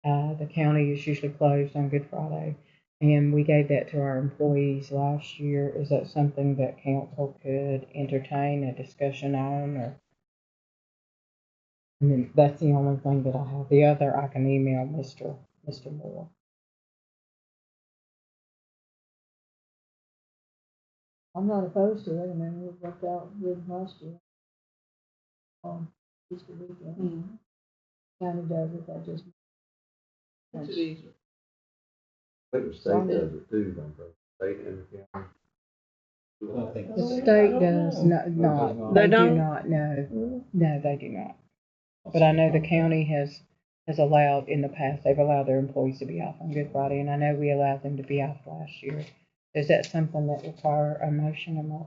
the county is usually closed on Good Friday. And we gave that to our employees last year. Is that something that council could entertain a discussion on? Or, I mean, that's the only thing that I have. The other, I can email Mr. Moore. I'm not opposed to it, I mean, it worked out good last year. Easter weekend. County does it, that just. I think the state does it too, don't they? State and the county. I don't think The state does not, not. they They do don't? not, no, no, they do not. But I know the county has allowed, in the past, they've allowed their employees to be off on Good Friday, and I know we allowed them to be off last year. Is that something that require a motion or not?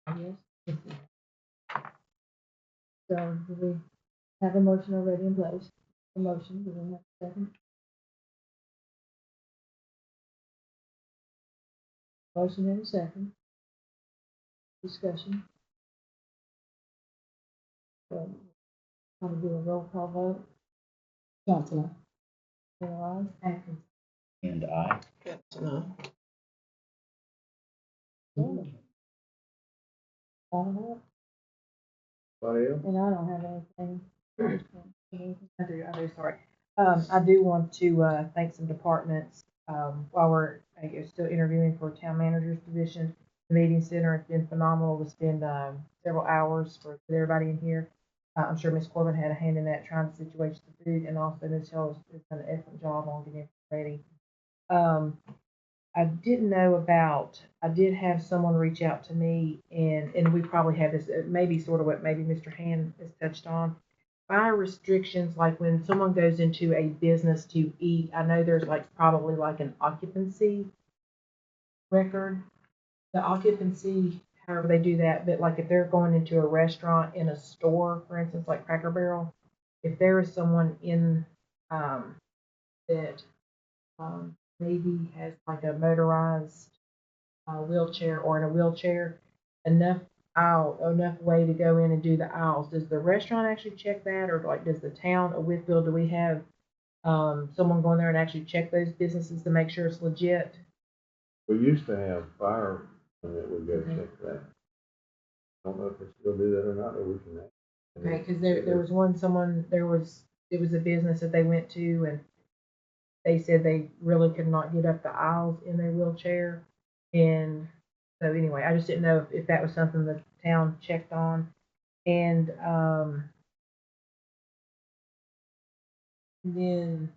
Yes. So, do we have a motion already in place? A motion, do we have a second? Motion and a second. Discussion. Want to do a roll call vote? Johnson. Aye. Atkins. And I. Anybody else? And I don't have anything. I do, sorry. I do want to, thank some departments, while we're, I guess, still interviewing for a town manager's position. The meeting center has been phenomenal to spend, several hours for everybody in here. I'm sure Ms. Corbin had a hand in that, trying to situate the food, and also Ms. Hill has done an excellent job on getting it ready. I didn't know about, I did have someone reach out to me, and we probably have this, maybe sort of what maybe Mr. Hand has touched on. Fire restrictions, like when someone goes into a business to eat, I know there's like probably like an occupancy record. The occupancy, however they do that, but like if they're going into a restaurant in a store, for instance, like Cracker Barrel, if there is someone in that maybe has like a motorized wheelchair or in a wheelchair, enough enough way to go in and do the aisles. Does the restaurant actually check that, or like does the town of Wytheville, do we have someone going there and actually check those businesses to make sure it's legit? We used to have fire that would go check that. I don't know if they still do that or not, or we can. Okay, because there was it was a business that they went to, and they said they really could not get up the aisles in their wheelchair. And so anyway, I just didn't know if that was something the town checked on. And then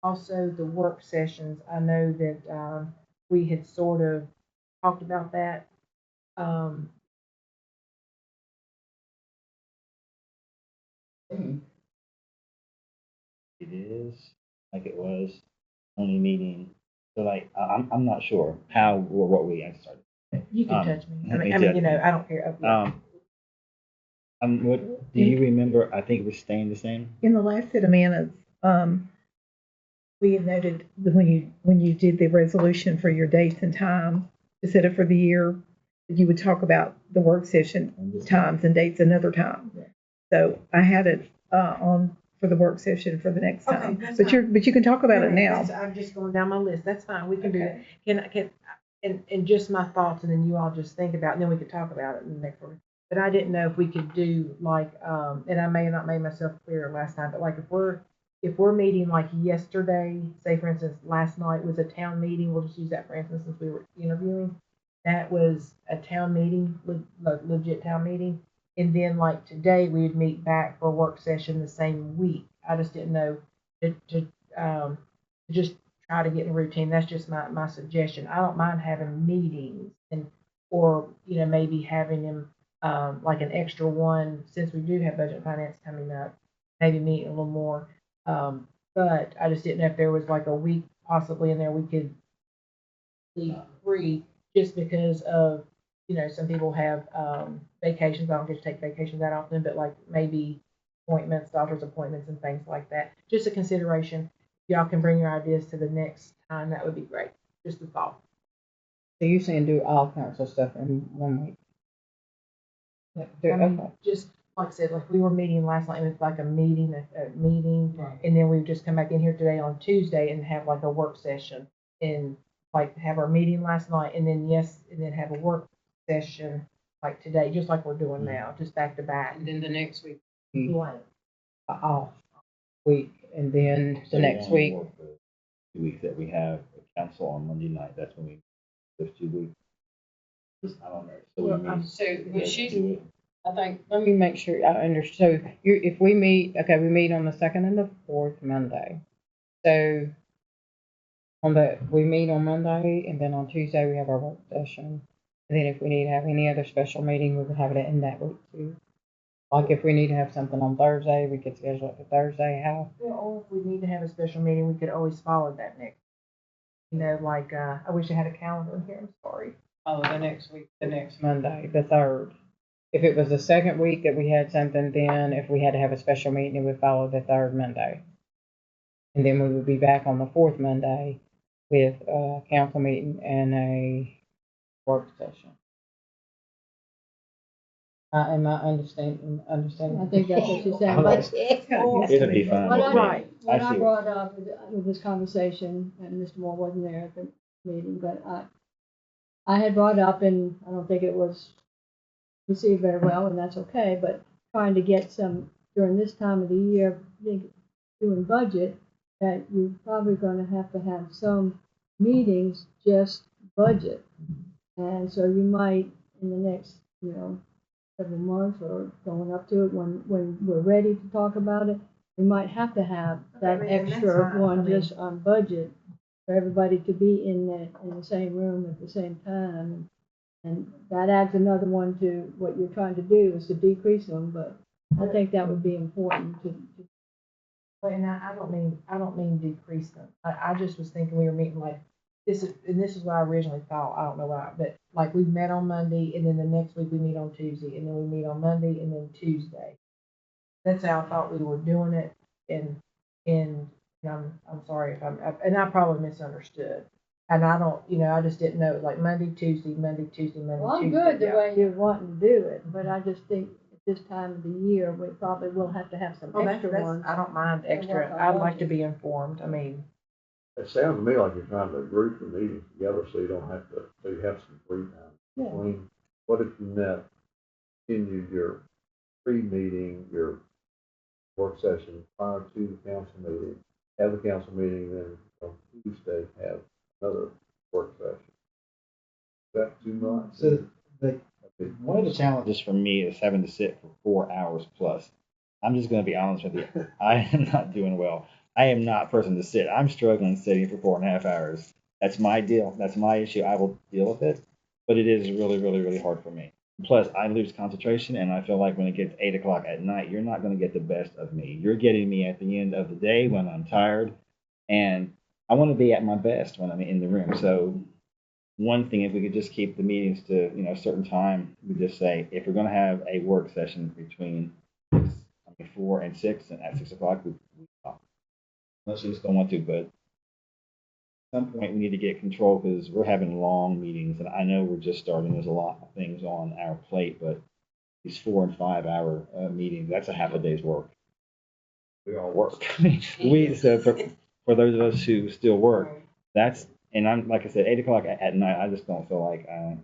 also the work sessions, I know that we had sort of talked about that. It is like it was only meeting. So like I'm not sure how or what we actually started. You can touch me. I me mean, too. you know, I don't care. What do you remember? I think it was staying the same. In the last set of minutes, we had noted that when you did the resolution for your dates and time to set it for the year, you would talk about the work session times and dates another time. So I had it on for the work session for the next time. Okay, But you can talk about it now. I'm just going down my list. That's fine. We can do that. And just my thoughts, and then you all just think about it, and then we could talk about it in the next one. But I didn't know if we could do like, and I may have not made myself clear last time, but like if we're meeting like yesterday, say for instance, last night was a town meeting, we'll just use that for instance since we were interviewing. That was a town meeting, legit town meeting. And then like today we would meet back for a work session the same week. I just didn't know to just try to get in the routine. That's just my suggestion. I don't mind having meetings or maybe having them like an extra one, since we do have budget and finance coming up, maybe meet a little more. But I just didn't know if there was like a week possibly in there we could leave free, just because of, some people have vacations. I don't get to take vacations that often, but like maybe appointments, doctor's appointments and things like that. Just a consideration. If y'all can bring your ideas to the next time, that would be great. Just a thought. So you're saying do all council stuff in 1 week? Okay. Just like I said, like we were meeting last night, it was like a meeting, right. And then we've just come back in here today on Tuesday and have like a work session, and like have our meeting last night, and then have a work session like today, just like we're doing now, just back to back. And then the next week, Blank. off week, and then the next week. 2 weeks that we have council on Monday night. That's when we, those 2 weeks. I don't know. So Well, we meet. So we she's, do it. I think, let me make sure I understand. So if we meet, okay, we meet on the second and the fourth Monday. So we meet on Monday, and then on Tuesday we have our work session. And then if we need to have any other special meeting, we would have it in that week too. Like if we need to have something on Thursday, we could schedule it for Thursday. How? Well, or if we need to have a special meeting, we could always follow that next. You know, like, I wish I had a calendar in here, I'm sorry. Oh, the next week, the next Monday, the 3rd. If it was the second week that we had something, then if we had to have a special meeting, it would follow the 3rd Monday. And then we would be back on the 4th Monday with a council meeting and a work session. Am I understanding? I think that's what she's saying, Hold on. but. It'll be fine. What I, Right. what I I see brought up with this conversation, and Mr. Moore wasn't there at the meeting, but I had brought up, and I don't think it was received very well, and that's okay, but trying to get some, during this time of the year, doing budget, that you're probably gonna have some meetings, just budget. And so you might, in the next, several months or going up to it, when we're ready to talk about it, we might have to have that Okay, and that's extra fine. one I mean- just on budget for everybody to be in the same room at the same time. And that adds another one to what you're trying to do, is to decrease them, but I think that would be important to. But, and I don't mean decrease them. I just was thinking we were meeting like, this is what I originally thought, I don't know why, but like we met on Monday, and then the next week we meet on Tuesday, and then we meet on Monday, and then Tuesday. That's how I thought we were doing it, and I'm sorry if and I probably misunderstood. And I don't, I just didn't know, like Monday, Tuesday, Monday, Tuesday, Monday, Well, I'm Tuesday. good the yeah. way you're wanting to do it, but I just think at this time of the year, we probably will have to have some Oh, extra ones. I don't mind extra. work on I'd like budget. to be informed. I mean, It sounds to me like you're trying to group the meetings together so you don't have to, so you have some free time. Yeah. Between, what if you met, continued your pre-meeting, your work session prior to the council meeting, have the council meeting, then on Tuesday have another work session? Is that too much? So one of the challenges for me is having to sit for 4 hours plus. I'm just going to be honest with you. I am not doing well. I am not a person to sit. I'm struggling sitting for 4.5 hours. That's my deal. That's my issue. I will deal with it, but it is really, really, really hard for me. Plus, I lose concentration, and I feel like when it gets 8 o'clock at night, you're not going to get the best of me. You're getting me at the end of the day when I'm tired, and I want to be at my best when I'm in the room. So one thing, if we could just keep the meetings to, a certain time, we just say, if we're going to have a work session between 4 and 6, and at 6 o'clock, we stop. Unless you just don't want to, but at some point we need to get control because we're having long meetings, and I know we're just starting. There's a lot of things on our plate, but these 4 and 5 hour meetings, that's a half a day's work. We all work. So for those of us who still work, and I'm, like I said, 8 o'clock at night, I just don't feel like I'm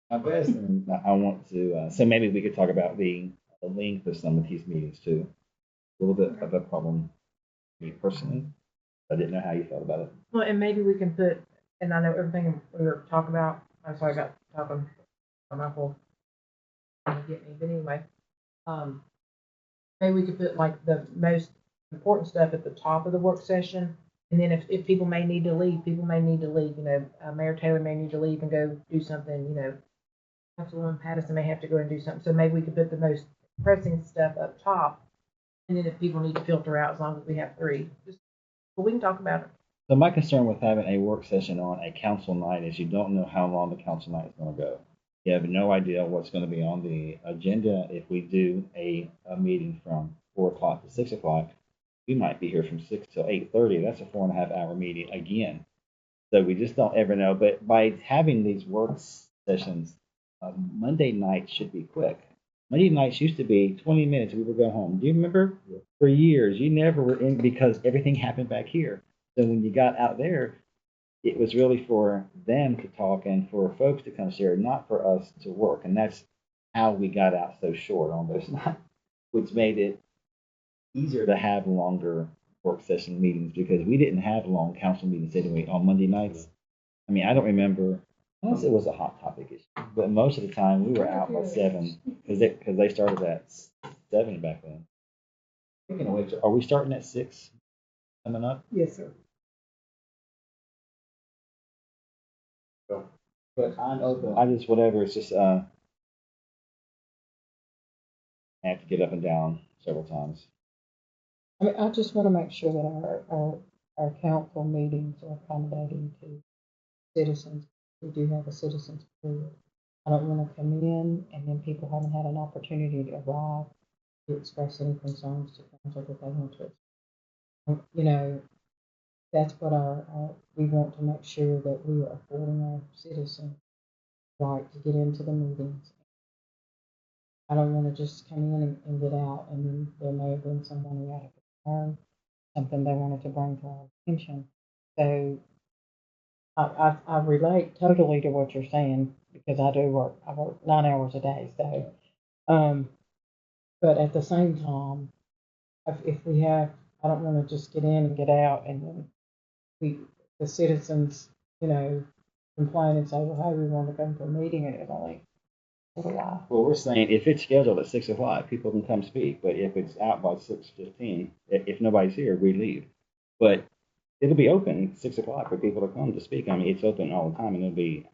my best, and I want to. So maybe we could talk about the length of some of these meetings too. A little bit of a problem, me personally. I didn't know how you felt about it. well, and maybe we can put, and I know everything we were talking about. I'm sorry about talking on my whole get me, but anyway, maybe we could put like the most important stuff at the top of the work session. And then if people may need to leave, people may need to leave. Mayor Taylor may need to leave and go do something. Councilwoman Patterson may have to go and do something. So maybe we could put the most pressing stuff up top. And then if people need to filter out, as long as we have 3, but we can talk about it. So my concern with having a work session on a council night is you don't know how long the council night is going to go. You have no idea what's going to be on the agenda. If we do a meeting from 4 o'clock to 6 o'clock, we might be here from 6 till 8:30. That's a 4.5 hour meeting again. So we just don't ever know. But by having these work sessions, Monday night should be quick. Monday nights used to be 20 minutes. We would go home. Do you remember? Yeah. For years, you never were in because everything happened back here. So when you got out there, it was really for them to talk and for folks to come share, not for us to work. And that's how we got out so short on those nights, which made it easier to have longer work session meetings because we didn't have long council meetings anyway on Monday nights. I mean, I don't remember, unless it was a hot topic issue, but most of the time we were out by 7 because they started at 7 back then. Speaking of which, are we starting at 6 coming up? Yes, sir. But I'm open. I just, whatever, it's just, I have to get up and down several times. I mean, I just want to make sure that our council meetings are accommodating to citizens. We do have a citizens period. I don't want to come in and then people haven't had an opportunity to arrive to express any concerns to council that they want to. You know, that's what we want to make sure that we are affording our citizens right to get into the meetings. I don't want to just come in and get out, and then there may have been someone who had a concern, something they wanted to bring to our attention. So I relate totally to what you're saying because I work 9 hours a day. So, but at the same time, if we have, I don't want to just get in and get out, and then the citizens, complain and say, well, hey, we want to come to a meeting, and it's only a little while. Well, we're saying if it's scheduled at 6 o'clock, people can come speak. But if it's out by 6:15, if nobody's here, we leave. But it'll be open 6 o'clock for people to come to speak. I mean, it's open all the time, and it'll be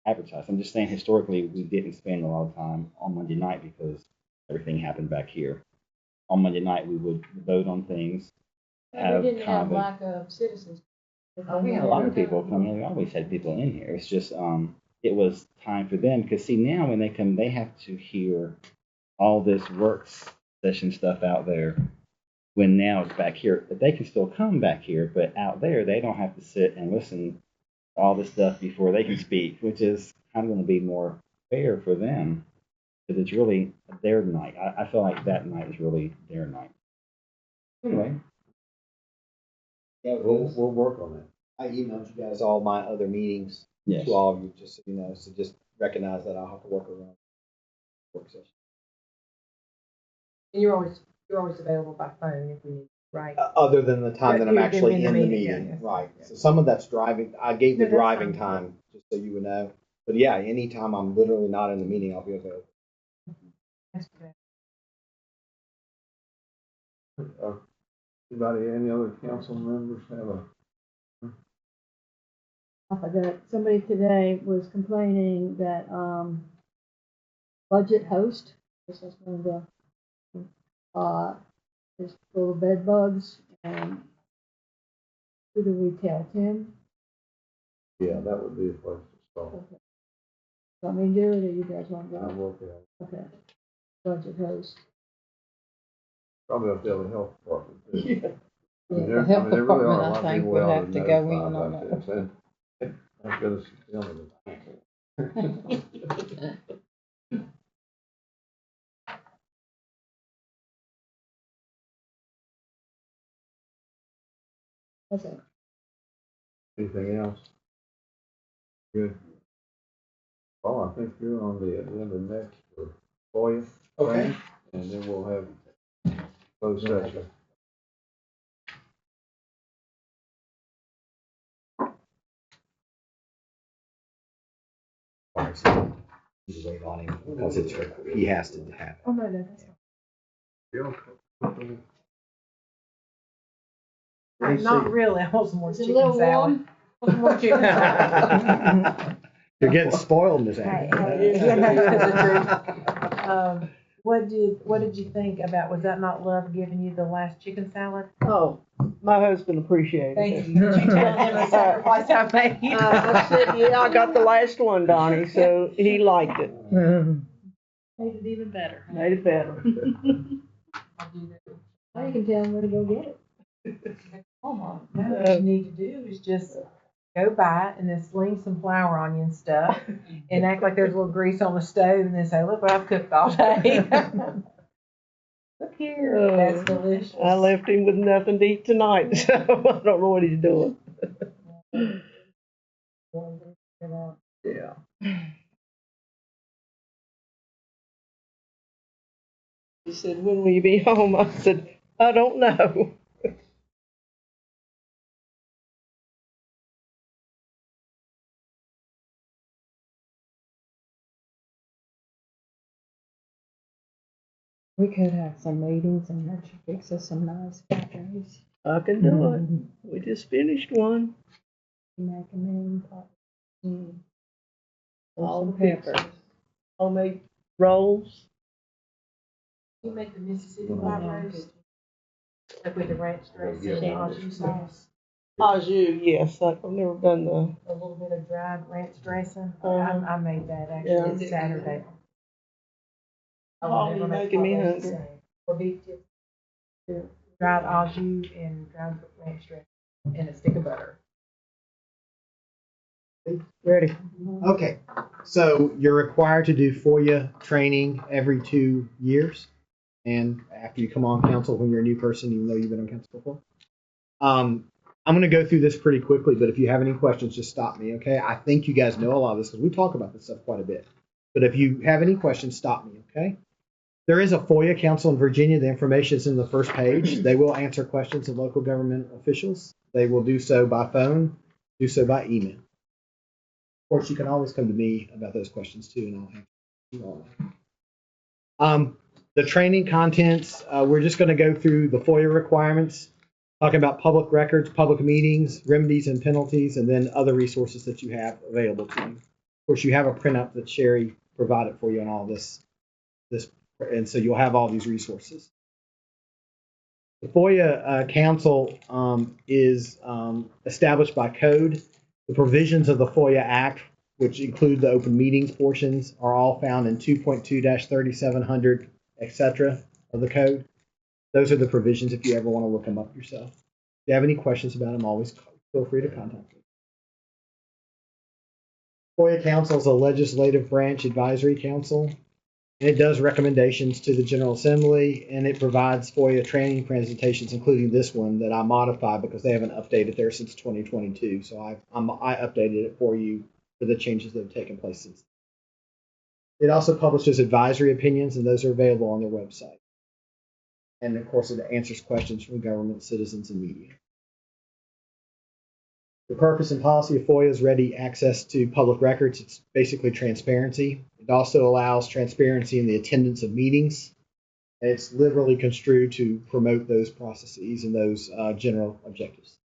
advertised. I'm just saying historically, we didn't spend a lot of time on Monday night because everything happened back here. On Monday night, we would vote on things. We didn't have lack of citizens. We had a lot of people come in. We always had people in here. It's just it was time for them because see now when they come, they have to hear all this work session stuff out there. When now it's back here, but they can still come back here, but out there they don't have to sit and listen to all this stuff before they can speak, which is kind of going to be more fair for them because it's really their night. I feel like that night is really their night. Anyway. Yeah, We'll work on that. I emailed you guys all my other meetings Yes. to all of you, just so you know. So just recognize that I'll have to work around work session. And you're always available by phone if we need, right? Other than the time that I'm You're actually in the in the meeting, meeting, yeah. right? So some of that's driving. I gave the No, that's driving fine. time just so you would know. But yeah, anytime I'm literally not in the meeting, I'll be available. That's good. Anybody, any other council members have a? I forgot, somebody today was complaining that, budget host, this is one of the, is full of bed bugs, and who do we tell, Tim? Yeah, that would be a place to start. Okay. Want me to do it, or you guys want to I'm go? working on it. Okay, budget host. Probably up there the health department too. Yeah. The health there really are department, a I lot of think, people would we ought have to go notify in on about that. this, and thank goodness she's telling us. Okay. Anything else? Good. Oh, I think you're on the agenda next for FOIA. Okay. And then we'll have closed session. You wait on him because he has to have it. Oh, no, that's. Not really. I want some more Is it a chicken little salad. I want some more chicken salad. You're getting spoiled, Miss Right. Annie. Yeah, that's the truth. What did you think about, was that not love giving you the last chicken salad? Oh, my husband appreciated Thank it. you. Did you tell him the sacrifice I made? I said, yeah, I got the last one, Donnie, so he liked it. Made it even better. Made it better. I'll do that. Now you can tell them where to go get it. Now what you need to do is just go by and then sling some flour on you and stuff and act like there's a little grease on the stove and then say, look what I've cooked all day. Look here, that's delicious. I left him with nothing to eat tonight, so I don't know what he's doing. Yeah. He said, when will you be home? I said, I don't know. We could have some meetings and then she fix us some nice cafes. I can do it. We just finished one. Macaroni, All some the pictures. peppers. Homemade rolls. You make the Mississippi pot roast, like with the ranch dressing and au jus sauce, Au jus, yes. I've never done the. a little bit of dried ranch dressing. Uh-huh. I made that Yeah. actually Saturday. I Oh, would you're never make making me pot roast the hungry. same. Or beef tips. Dried au jus and dried ranch dressing and a stick of butter. Ready. Okay, so you're required to do FOIA training every 2 years. And after you come on council, when you're a new person, even though you've been on council before. I'm going to go through this pretty quickly, but if you have any questions, just stop me, okay? I think you guys know a lot of this because we talk about this stuff quite a bit. But if you have any questions, stop me, okay? There is a FOIA council in Virginia. The information is in the first page. They will answer questions of local government officials. They will do so by phone, do so by email. Of course, you can always come to me about those questions too, and I'll answer you all. The training contents, we're just going to go through the FOIA requirements, talking about public records, public meetings, remedies and penalties, and then other resources that you have available to you. Of course, you have a printout that Sherry provided for you on all this, and so you'll have all these resources. The FOIA Council is established by code. The provisions of the FOIA Act, which include the open meetings portions, are all found in 2.2-3700, etc. of the code. Those are the provisions if you ever want to look them up yourself. If you have any questions about them, always feel free to contact me. FOIA Council is a legislative branch advisory council. And it does recommendations to the General Assembly, and it provides FOIA training presentations, including this one that I modified because they haven't updated there since 2022. So I updated it for you for the changes that have taken place since. It also publishes advisory opinions, and those are available on their website. And of course, it answers questions from government, citizens, and media. The purpose and policy of FOIA is ready access to public records. It's basically transparency. It also allows transparency in the attendance of meetings. And it's liberally construed to promote those processes and those general objectives.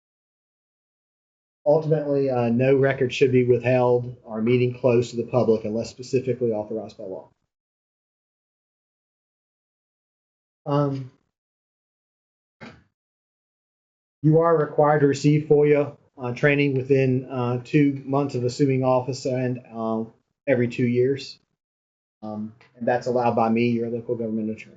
Ultimately, no record should be withheld or meeting closed to the public unless specifically authorized by law. You are required to receive FOIA training within 2 months of assuming office and every 2 years. And that's allowed by me, your local government attorney.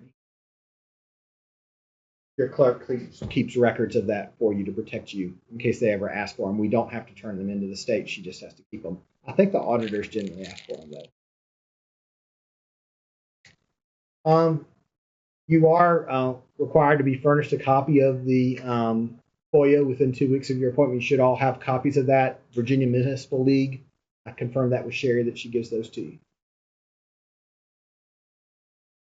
Your clerk keeps records of that for you to protect you in case they ever ask for them. We don't have to turn them into the state. She just has to keep them. I think the auditors generally ask for them, though. You are required to be furnished a copy of the FOIA within 2 weeks of your appointment. You should all have copies of that. Virginia Municipal League, I confirmed that with Sherry that she gives those to you.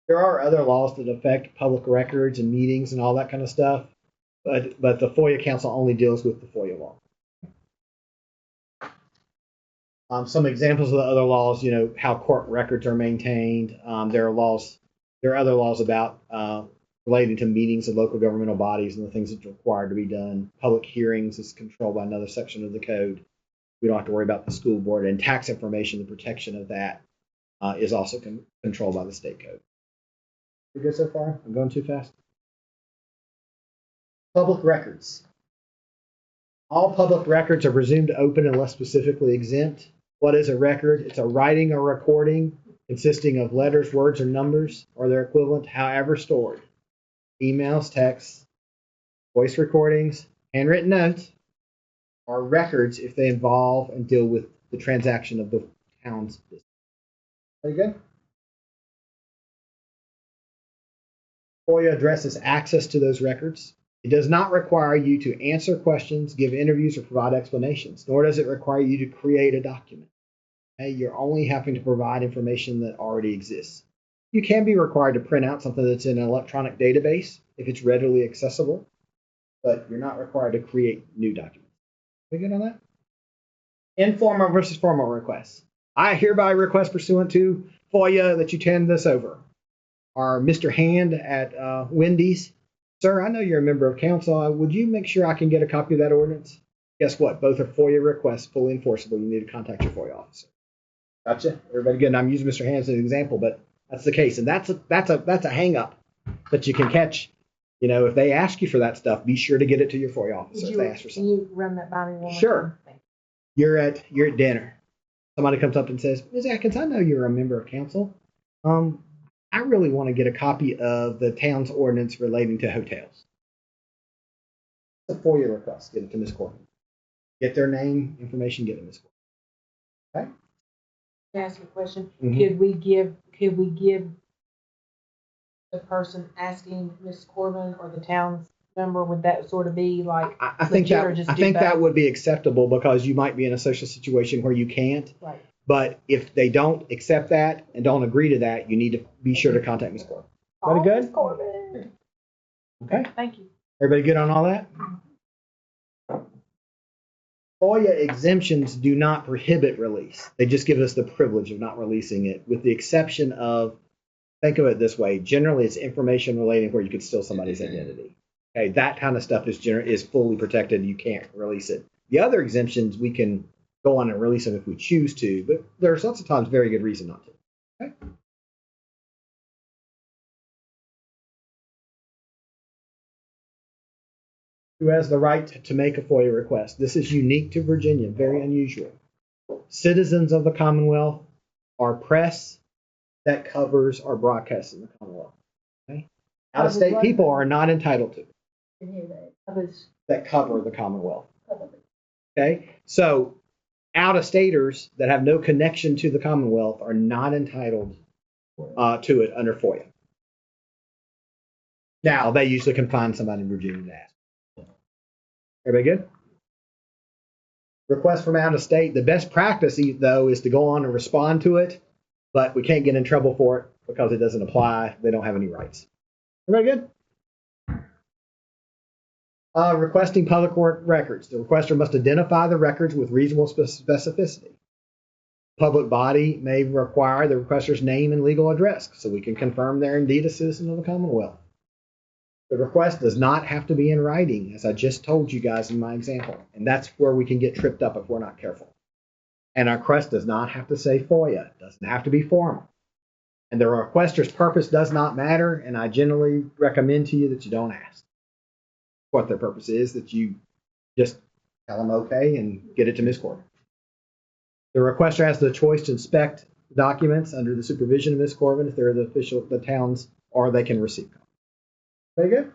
There are other laws that affect public records and meetings and all that kind of stuff, but the FOIA Council only deals with the FOIA law. Some examples of the other laws, you know, how court records are maintained. There are other laws about relating to meetings of local governmental bodies and the things that are required to be done. Public hearings is controlled by another section of the code. We don't have to worry about the school board, and tax information, the protection of that is also controlled by the state code. We good so far? I'm going too fast. Public records. All public records are presumed open unless specifically exempt. What is a record? It's a writing or recording consisting of letters, words, or numbers, or their equivalent, however stored. Emails, texts, voice recordings, handwritten notes, are records if they involve and deal with the transaction of the town's business. Very good. FOIA addresses access to those records. It does not require you to answer questions, give interviews, or provide explanations, nor does it require you to create a document. Okay? You're only having to provide information that already exists. You can be required to print out something that's in an electronic database if it's readily accessible, but you're not required to create new documents. We good on that? Informal versus formal requests. I hereby request pursuant to FOIA that you turn this over. are Mr. Hand at Wendy's. Sir, I know you're a member of council. Would you make sure I can get a copy of that ordinance? Guess what? Both are FOIA requests, fully enforceable. You need to contact your FOIA officer. Gotcha. Everybody good? And I'm using Mr. Hand as an example, but that's the case. And that's a hang up that you can catch. You know, if they ask you for that stuff, be sure to get it to your FOIA officer if they ask for Can something. you run that by me one more Sure. time? Thank You're at dinner. Somebody comes up and says, Ms. Atkins, I know you're a member of council. I really want to get a copy of the town's ordinance relating to hotels. It's a FOIA request. Get it to Ms. Corbin. Get their name, information, get it to Ms. Corbin. Okay? Can I ask you a question? Mhm. Could we give the person asking Ms. Corbin or the town's member, would that sort of be like I think legit or that just I do think that both? would be acceptable because you might be in a social situation where you can't. Right. But if they don't accept that and don't agree to that, you need to be sure to contact Ms. Corbin. Everybody good? Ms. Corbin. Okay. Thank you. Everybody good on all that? FOIA exemptions do not prohibit release. They just give us the privilege of not releasing it, with the exception of, think of it this way, generally it's information relating where you could steal somebody's identity. Okay, that kind of stuff is fully protected. You can't release it. The other exemptions, we can go on and release them if we choose to, but there's lots of times very good reason not to. Okay? Who has the right to make a FOIA request? This is unique to Virginia, very unusual. Citizens of the Commonwealth or press that covers or broadcasts in the Commonwealth. Okay? Out-of-state people are not entitled to that cover the Commonwealth. Okay? So out-of-staters that have no connection to the Commonwealth are not entitled to it under FOIA. Now, they usually can find somebody in Virginia to ask. Everybody good? Request from out of state. The best practice, though, is to go on and respond to it, but we can't get in trouble for it because it doesn't apply. They don't have any rights. Everybody good? Requesting public records. The requester must identify the records with reasonable specificity. Public body may require the requester's name and legal address so we can confirm they're indeed a citizen of the Commonwealth. The request does not have to be in writing, as I just told you guys in my example, and that's where we can get tripped up if we're not careful. And our request does not have to say FOIA. It doesn't have to be formal. And the requester's purpose does not matter, and I generally recommend to you that you don't ask what their purpose is, that you just tell them okay and get it to Ms. Corbin. The requester has the choice to inspect documents under the supervision of Ms. Corbin if they're the town's, or they can receive copies. Very good.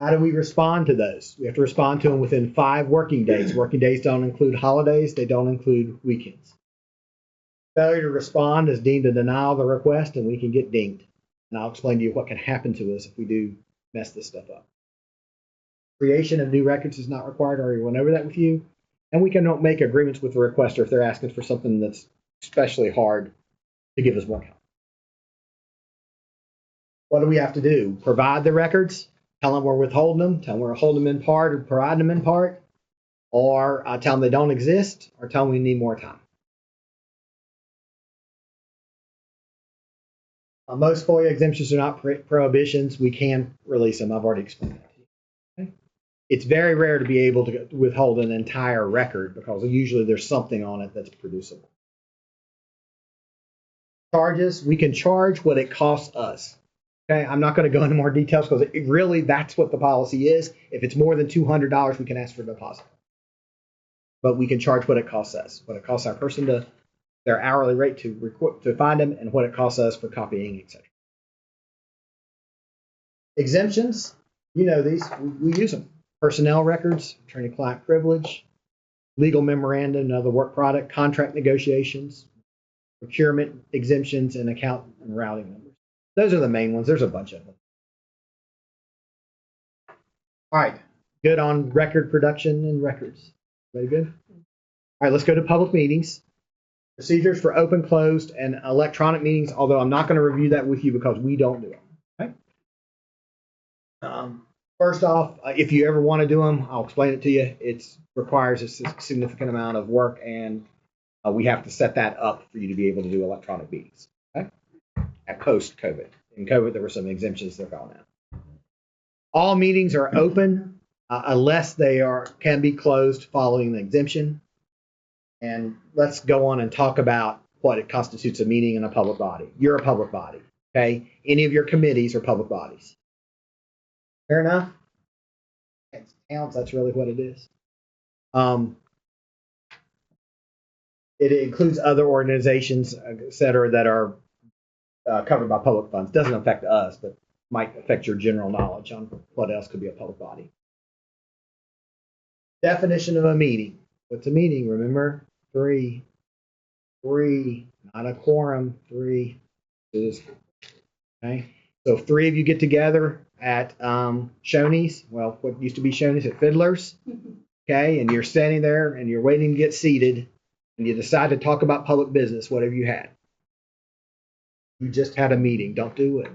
How do we respond to those? We have to respond to them within 5 working days. Working days don't include holidays. They don't include weekends. Failure to respond is deemed a denial of the request, and we can get dinged. And I'll explain to you what can happen to us if we do mess this stuff up. Creation of new records is not required. I already went over that with you. And we can make agreements with the requester if they're asking for something that's especially hard to give us more time. What do we have to do? Provide the records, tell them we're withholding them, tell them we're holding them in part or providing them in part, or tell them they don't exist, or tell them we need more time. Most FOIA exemptions are not prohibitions. We can release them. I've already explained that to you. Okay? It's very rare to be able to withhold an entire record because usually there's something on it that's producible. Charges, we can charge what it costs us. Okay, I'm not going to go into more details because really that's what the policy is. If it's more than $200, we can ask for a deposit. But we can charge what it costs us, what it costs our person to their hourly rate to find them, and what it costs us for copying, etc. Exemptions, you know these, we use them. Personnel records, attorney-client privilege, legal memorandum and other work product, contract negotiations, procurement exemptions, and account and routing numbers. Those are the main ones. There's a bunch of them. All right, good on record production and records. Very good. All right, let's go to public meetings. Procedures for open, closed, and electronic meetings, although I'm not going to review that with you because we don't do them. Okay? First off, if you ever want to do them, I'll explain it to you. It requires a significant amount of work, and we have to set that up for you to be able to do electronic meetings. Okay? at post-COVID. In COVID, there were some exemptions they're calling out. All meetings are open unless they can be closed following an exemption. And let's go on and talk about what it constitutes a meeting in a public body. You're a public body, okay? Any of your committees are public bodies. Fair enough? It counts, that's really what it is. It includes other organizations, et cetera, that are covered by public funds. Doesn't affect us, but might affect your general knowledge on what else could be a public body. Definition of a meeting. What's a meeting? Remember, three, not a quorum, three. Okay. So if three of you get together at Shoney's, well, what used to be Shoney's at Fiddler's, okay, and you're standing there and you're waiting to get seated, and you decide to talk about public business, what have you had? You just had a meeting. Don't do it.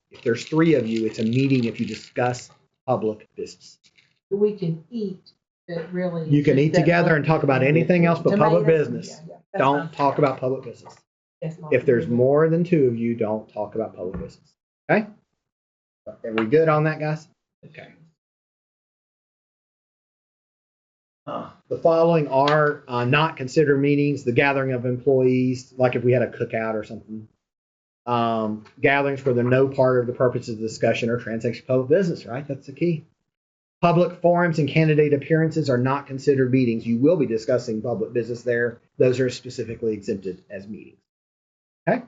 If there's three of you, it's a meeting if you discuss public business. We can eat, but really. You can eat together and talk about anything else but public business. Don't talk about public business. If there's more than two of you, don't talk about public business. Okay? Are we good on that, guys? Okay. The following are not considered meetings: the gathering of employees, like if we had a cookout or something. Gatherings where they're no part of the purpose of the discussion or transaction of public business, right? That's the key. Public forums and candidate appearances are not considered meetings. You will be discussing public business there. Those are specifically exempted as meetings. Okay?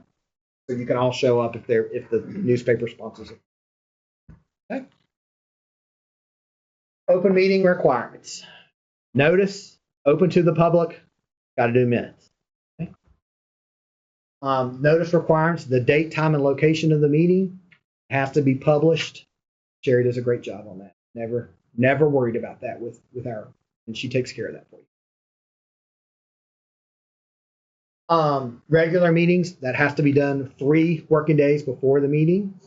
So you can all show up if the newspaper sponsors it. Okay? Open meeting requirements. Notice, open to the public, got to do minutes. Okay? Notice requirements, the date, time, and location of the meeting has to be published. Sherry does a great job on that. Never worried about that with our, and she takes care of that for you. Regular meetings, that has to be done 3 working days before the meeting.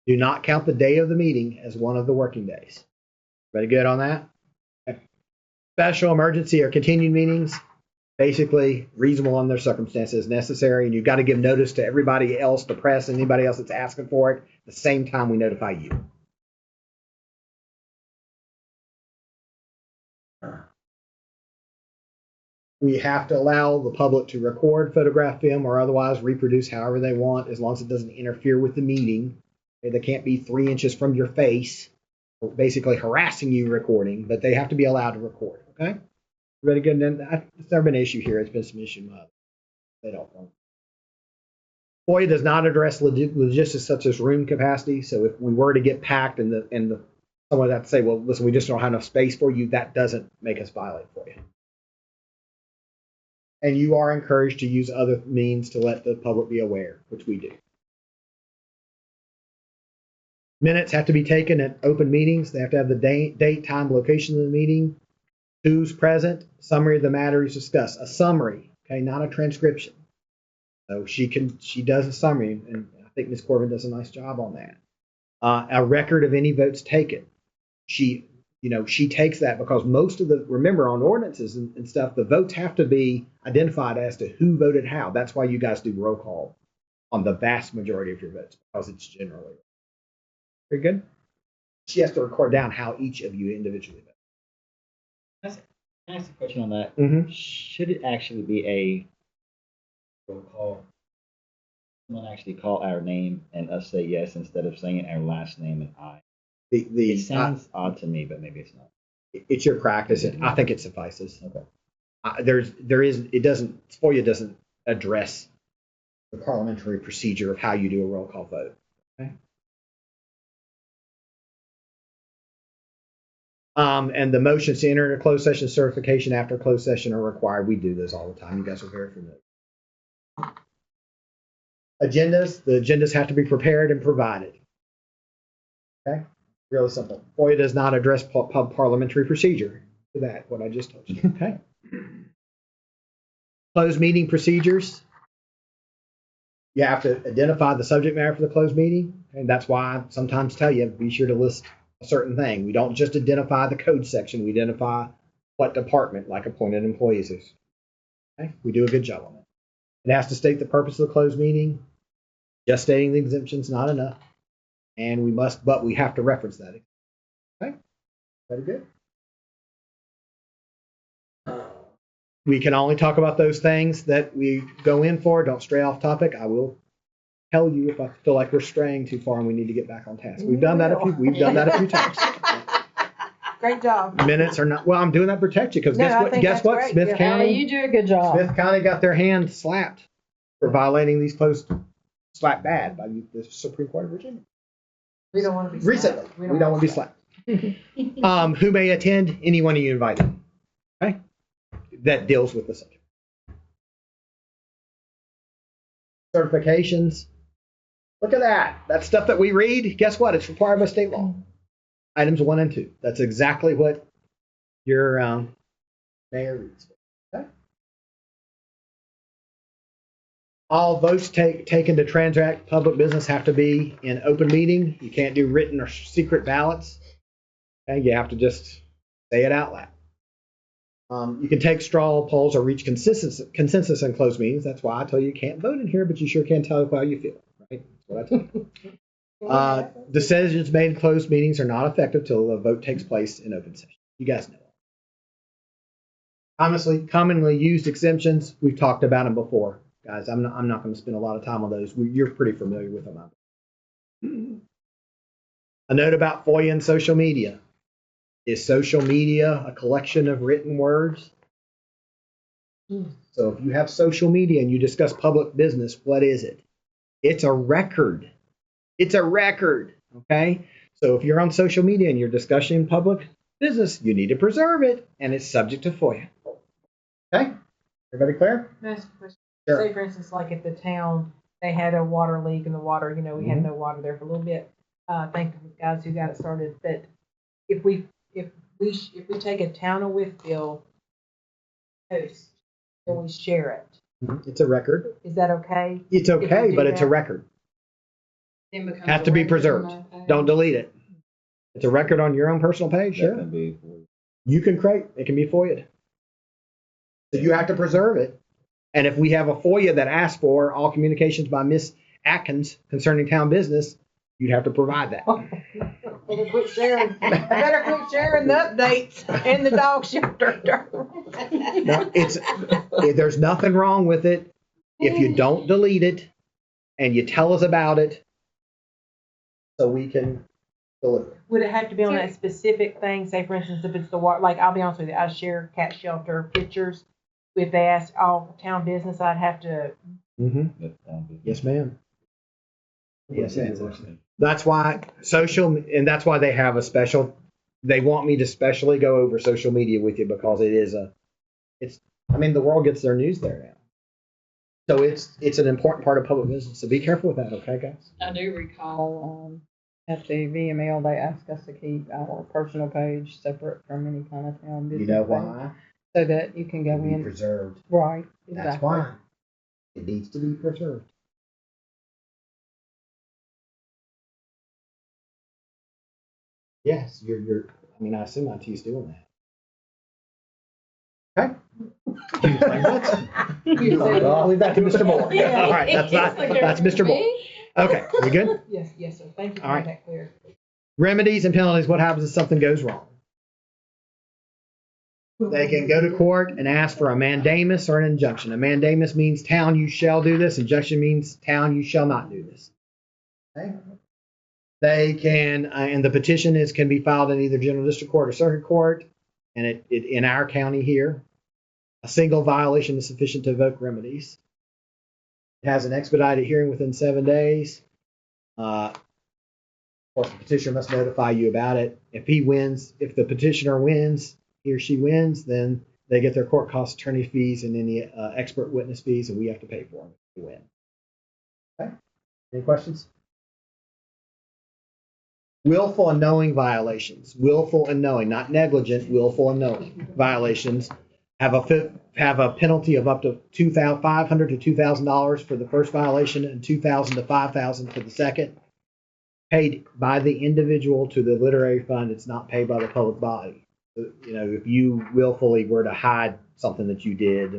Do not count the day of the meeting as one of the working days. Everybody good on that? Okay. Special, emergency, or continued meetings, basically reasonable under circumstances necessary, and you've got to give notice to everybody else, the press, and anybody else that's asking for it, at the same time we notify you. We have to allow the public to record, photograph, film, or otherwise reproduce however they want, as long as it doesn't interfere with the meeting. They can't be 3 inches from your face, basically harassing you recording, but they have to be allowed to record, okay? Everybody good? It's never been an issue here. It's been some issue. They don't want. FOIA does not address logistics such as room capacity. So if we were to get packed and someone would have to say, well, listen, we just don't have enough space for you, that doesn't make us violate FOIA. And you are encouraged to use other means to let the public be aware, which we do. Minutes have to be taken at open meetings. They have to have the date, time, location of the meeting, who's present, summary of the matters discussed. A summary, okay, not a transcription. So she does a summary, and I think Ms. Corbin does a nice job on that. A record of any votes taken. She takes that because most of remember on ordinances and stuff, the votes have to be identified as to who voted how. That's why you guys do roll call on the vast majority of your votes, because it's generally. Very good. She has to record down how each of you individually vote. Can I ask a question on that? Mm-hmm. Should it actually be a roll call? Someone actually call our name and us say yes instead of saying our last name and I. It sounds odd to me, but maybe it's not. It's your practice, and I think it suffices. Okay. FOIA doesn't address the parliamentary procedure of how you do a roll call vote. Okay. And the motions to enter into closed session certification after closed session are required. We do those all the time. You guys are very familiar. Agendas. The agendas have to be prepared and provided. Okay. Really simple. FOIA does not address parliamentary procedure. To that, what I just told you. Okay. Closed meeting procedures. You have to identify the subject matter for the closed meeting, and that's why I sometimes tell you, be sure to list a certain thing. We don't just identify the code section. We identify what department, like appointed employees is. Okay. We do a good job on it. It has to state the purpose of the closed meeting, Just stating the exemption's not enough. And we have to reference that. Okay? Very good. We can only talk about those things that we go in for. Don't stray off topic. I will tell you if I feel like we're straying too far and we need to get back on task. We've done that a few times. Great job. Minutes are not, well, I'm doing that to protect you, because No, I think guess that's what? great. Smith Yeah. County, You do a good job. Smith County got their hand slapped for violating these slapped bad by the Supreme Court of Virginia. We don't want to be Recently, slapped. we don't want to be slapped. Who may attend? Anyone you invited. Okay? That deals with the subject. Certifications. Look at that. That stuff that we read, guess what? It's required by state law. Items 1 and 2. That's exactly what your mayor reads. Okay? All votes taken to transact public business have to be in open meeting. You can't do written or secret ballots. Okay? You have to just say it out loud. You can take straw polls or reach consensus in closed meetings. That's why I tell you can't vote in here, but you sure can tell how you feel. Right? That's what I tell you. Decisions made in closed meetings are not effective till a vote takes place in open session. You guys know. Honestly, commonly used exemptions, we've talked about them before. Guys, I'm not going to spend a lot of time on those. You're pretty familiar with them. A note about FOIA and social media. Is social media a collection of written words? So if you have social media and you discuss public business, what is it? It's a record. It's a record, okay? So if you're on social media and you're discussing public business, you need to preserve it, and it's subject to FOIA. Okay? Everybody clear? That's a question. Sure. Say, for instance, like at the town, they had a water leak in the water, we had no water there for a little bit. Thank the guys who got it started. That if we take a town of Wytheville post and we share it, It's a record. is that okay? It's If okay, we do but it's a that? record. Then becomes Has a to be record on preserved. that page. Don't delete it. It's a record on your own personal page, That sure. can be for You can create, it can be FOIA'd. So you have to preserve it. And if we have a FOIA that asks for all communications by Miss Atkins concerning town business, you'd have to provide that. Better quit sharing. Better quit sharing the updates in the dog shelter. No, there's nothing wrong with it if you don't delete it and you tell us about it so we can deliver. Would it have to be on that specific thing? Say, for instance, if it's the water, like, I'll be honest with you, I share cat shelter pictures. If they ask all town business, I'd have to. Yes, ma'am. Yes, ma'am. That's why that's why they have a special, they want me to specially go over social media with you, because the world gets their news there now. So it's an important part of public business. So be careful with that, okay, guys? I do recall. At the VML, they ask us to keep our personal page separate from any kind of town business. You know page, why? so that you can go It'll be in. preserved. Right. That's Exactly. why. It needs to be preserved. Yes, I assume IT's doing that. Okay. I'll leave that to Mr. Moore. All right, that's Mr. Moore. Okay, we good? Yes, sir. Thank you for All right. making that clear. Remedies and penalties. What happens if something goes wrong? They can go to court and ask for a mandamus or an injunction. A mandamus means town, you shall do this. Injunction means town, you shall not do this. Okay. They can, and the petition can be filed in either general district court or circuit court. And it in our county here, a single violation is sufficient to evoke remedies. It has an expedited hearing within 7 days. Of course, the petitioner must notify you about it. If the petitioner wins, he or she wins, then they get their court costs, attorney fees, and any expert witness fees, and we have to pay for them if we win. Okay. Any questions? Willful and knowing violations. Willful and knowing, not negligent. Willful and knowing violations have a penalty of up to $500 to $2,000 for the first violation and $2,000 to $5,000 for the second. Paid by the individual to the literary fund. It's not paid by the public body. If you willfully were to hide something that you did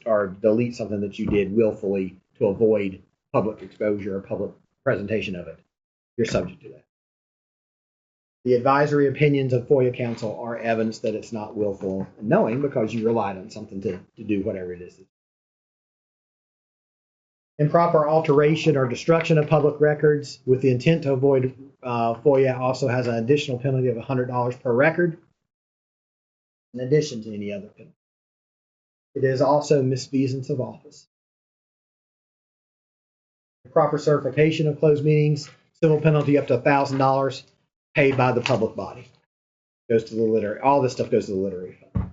or delete something that you did willfully to avoid public exposure or public presentation of it, you're subject to that. The advisory opinions of FOIA counsel are evidence that it's not willful and knowing because you relied on something to do whatever it is. Improper alteration or destruction of public records with the intent to avoid FOIA also has an additional penalty of $100 per record, in addition to any other penalty. It is also misfeasance of office. Improper certification of closed meetings, civil penalty up to $1,000 paid by the public body. Goes to the literary. All this stuff goes to the literary fund.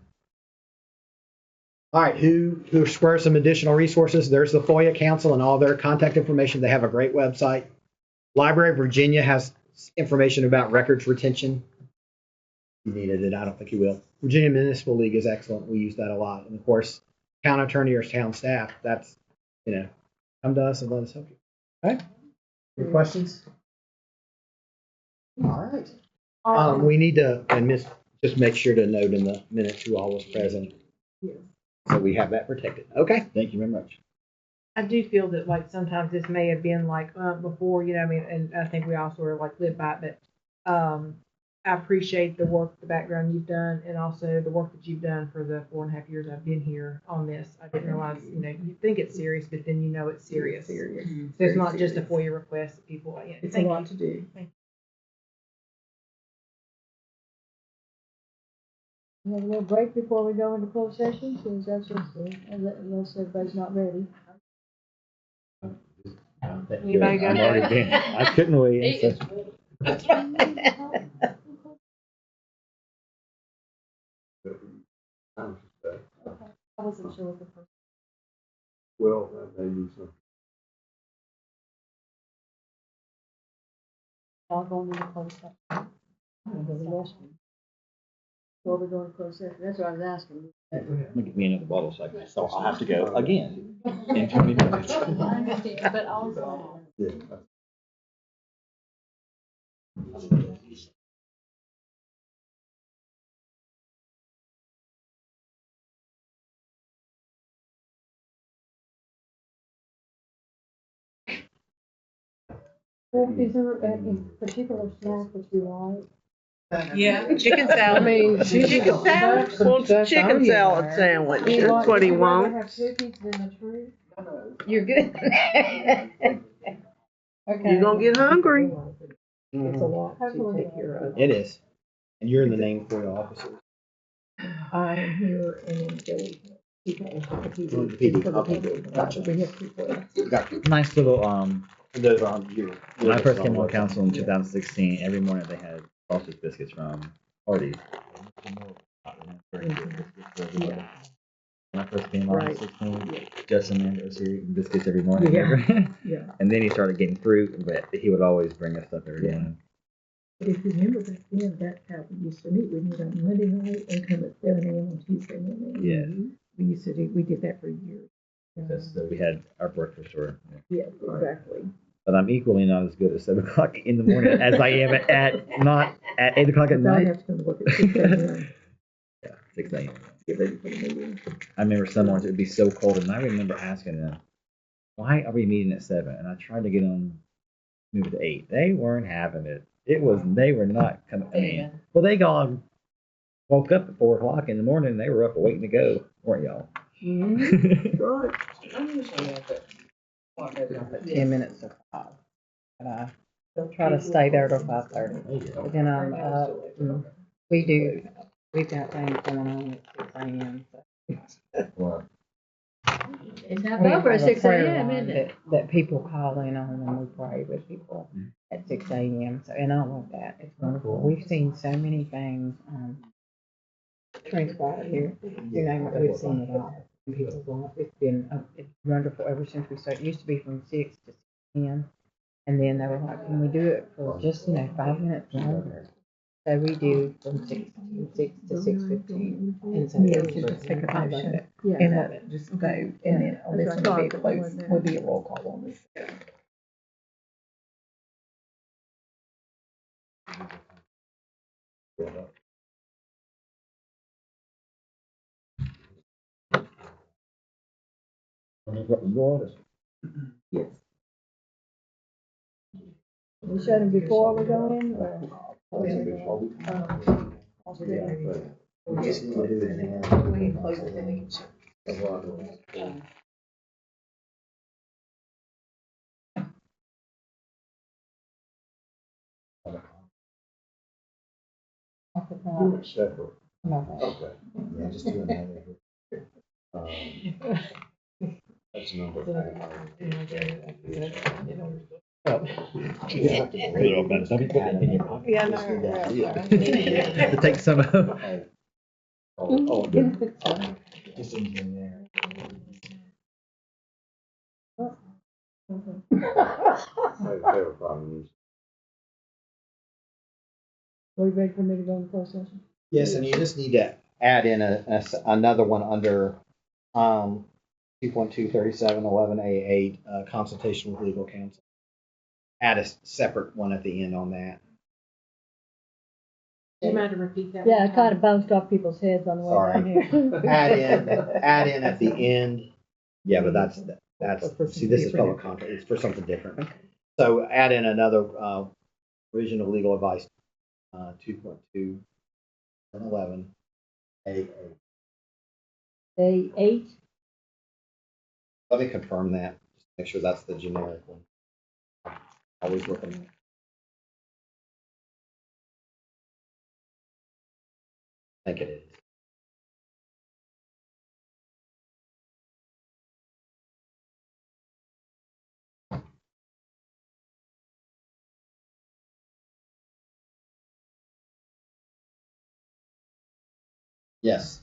All right, who squares some additional resources? There's the FOIA Council and all their contact information. They have a great website. Library of Virginia has information about records retention. If you needed it, I don't think you will. Virginia Municipal League is excellent. We use that a lot. And of course, town attorney or town staff, that's, come to us and let us help you. Okay? Any questions? All right. We need to, and Miss, just make sure to note in the minutes who all was present. Yes. So we have that protected. Okay. Thank you very much. I do feel that like sometimes this may have been like before, and I think we all sort of like live by it, but I appreciate the work, the background you've done, and also the work that you've done for the 4.5 years I've been here on this. I didn't realize, you think it's serious, but then it's serious. Serious. So it's not just a FOIA request that people, It's a lot to do. We have a little break before we go into closed session, since that's just, unless everybody's not ready. Anybody got I'm that? already in. I couldn't wait. So. I wasn't sure what the first. Well, that may be something. I'll go into closed session. I'll go to the restroom. Before we go into closed session, that's what I was asking. Let me get me another bottle so I'll have to go again in 20 minutes. I understand, but also. Yeah. Well, is there a particular snack that you like? Yeah. Chicken salad. I mean, Chicken salad? wants a chicken salad sandwich. That's what he Would you rather wants. have cookies than the truth? You're good. Okay. You're gonna get hungry. It's a lot to take care of. It is. And you're in the name for your officers. I am here and then Joey. People for the For the PD. PD. For the Okay. PD. Gotcha. We have people. Got you. Nice little, Those are on you. when I first came on council in 2016, every morning they had sausage biscuits from Hardee's. Yeah. When I first came on in Right. 16, Justin made those biscuits every morning. Yeah. Yeah. And then he started getting fruit, but he would always bring us stuff every morning. But if you remember back then, that's how we used to meet. We meet on Monday night and come at 7 a.m. on Tuesday morning. Yes. We did that for years. So we had our breakfast order. Yes, exactly. But I'm equally not as good at 7 o'clock in the morning as I am not at 8 o'clock at Because I night. have to come to work at 6 a.m. Yeah, 6 a.m. Get ready for the meeting. I remember some mornings it would be so cold, and I remember asking them, "Why are we meeting at 7?" And I tried to get them moved to 8. They weren't having it. They were not coming. I mean, well, they woke up at 4 o'clock in the morning. And they were up waiting to go, weren't y'all? Right. I usually have it. At 10 minutes to 5. And I try to stay there till 5:30. But then I'm up. And we've got things going on at 6 a.m. So. Well, It's not We over at have a 6 prayer a.m., line isn't it? that people call in on and we pray with people at 6 a.m. So, and I love that. It's wonderful. We've seen so many things transpire here. You name it, we've seen it all. And people go, it's been it's wonderful ever since we started. It used to be from 6 to 10. And then they were like, can we do it for just, 5 minutes longer? So we do from 6 to 6:15. And so Yeah, to just take a I love motion. it. Yeah. And just vote, and then on this That's one right. will be a roll call on this. Yes. We shut them before we go in, or? We just need to do it now. We can close the meeting. Do it separate. No. Okay. Yeah, just do another. That's number You don't have to Put it all back. Don't put it in your pocket. Yeah, Just do that. To take some out. Good. Just in there. They were probably using. We ready for me to go into closed session? Yes, and you just need to add in another one under 2.23711A8, consultation with legal counsel. Add a separate one at the end on that. Do you mind to repeat that? Yeah, I one kind time? of bounced off people's heads on the way down Sorry. here. Add in at the end. Yeah, but that's see, this is public contract. It's for something different. So add in another provision of legal advice, 2.211A8. A8, Let me confirm that. Just make sure that's the generic one. Always looking. I think it is. Yes.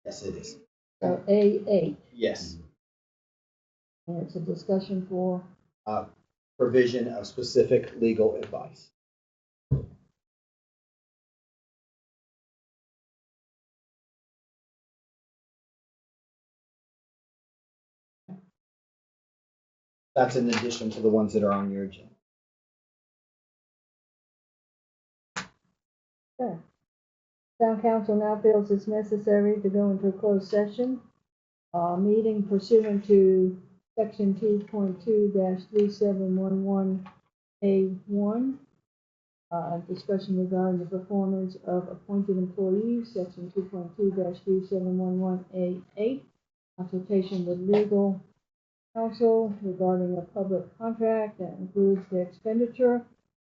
Yes, it is. so A8, Yes. and it's a discussion for, Provision of specific legal advice. That's in addition to the ones that are on your agenda. okay. Town council now feels it's necessary to go into a closed session. Meeting pursuant to section 2.2-3711A1. Discussion regarding the performance of appointed employees, section 2.2-3711A8. Consultation with legal counsel regarding a public contract that includes the expenditure of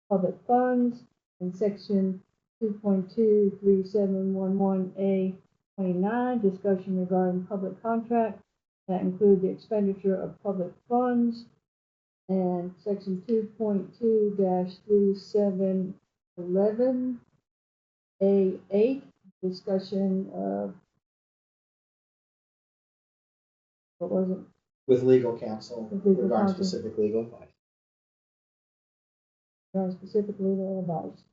public funds, and section 2.2-3711A29, discussion regarding public contract that include the expenditure of public funds, and section 2.2-3711A8, discussion of, what was it? With legal counsel With legal regarding counsel. specific legal advice. Specific legal advice.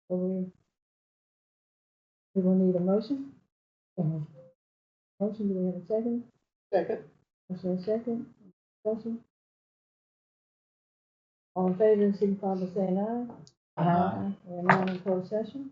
So we will need a motion. Motion, do we have a second? Second. Motion and second, discussion. All in favor, signify by saying aye. Aye. We're now in closed session.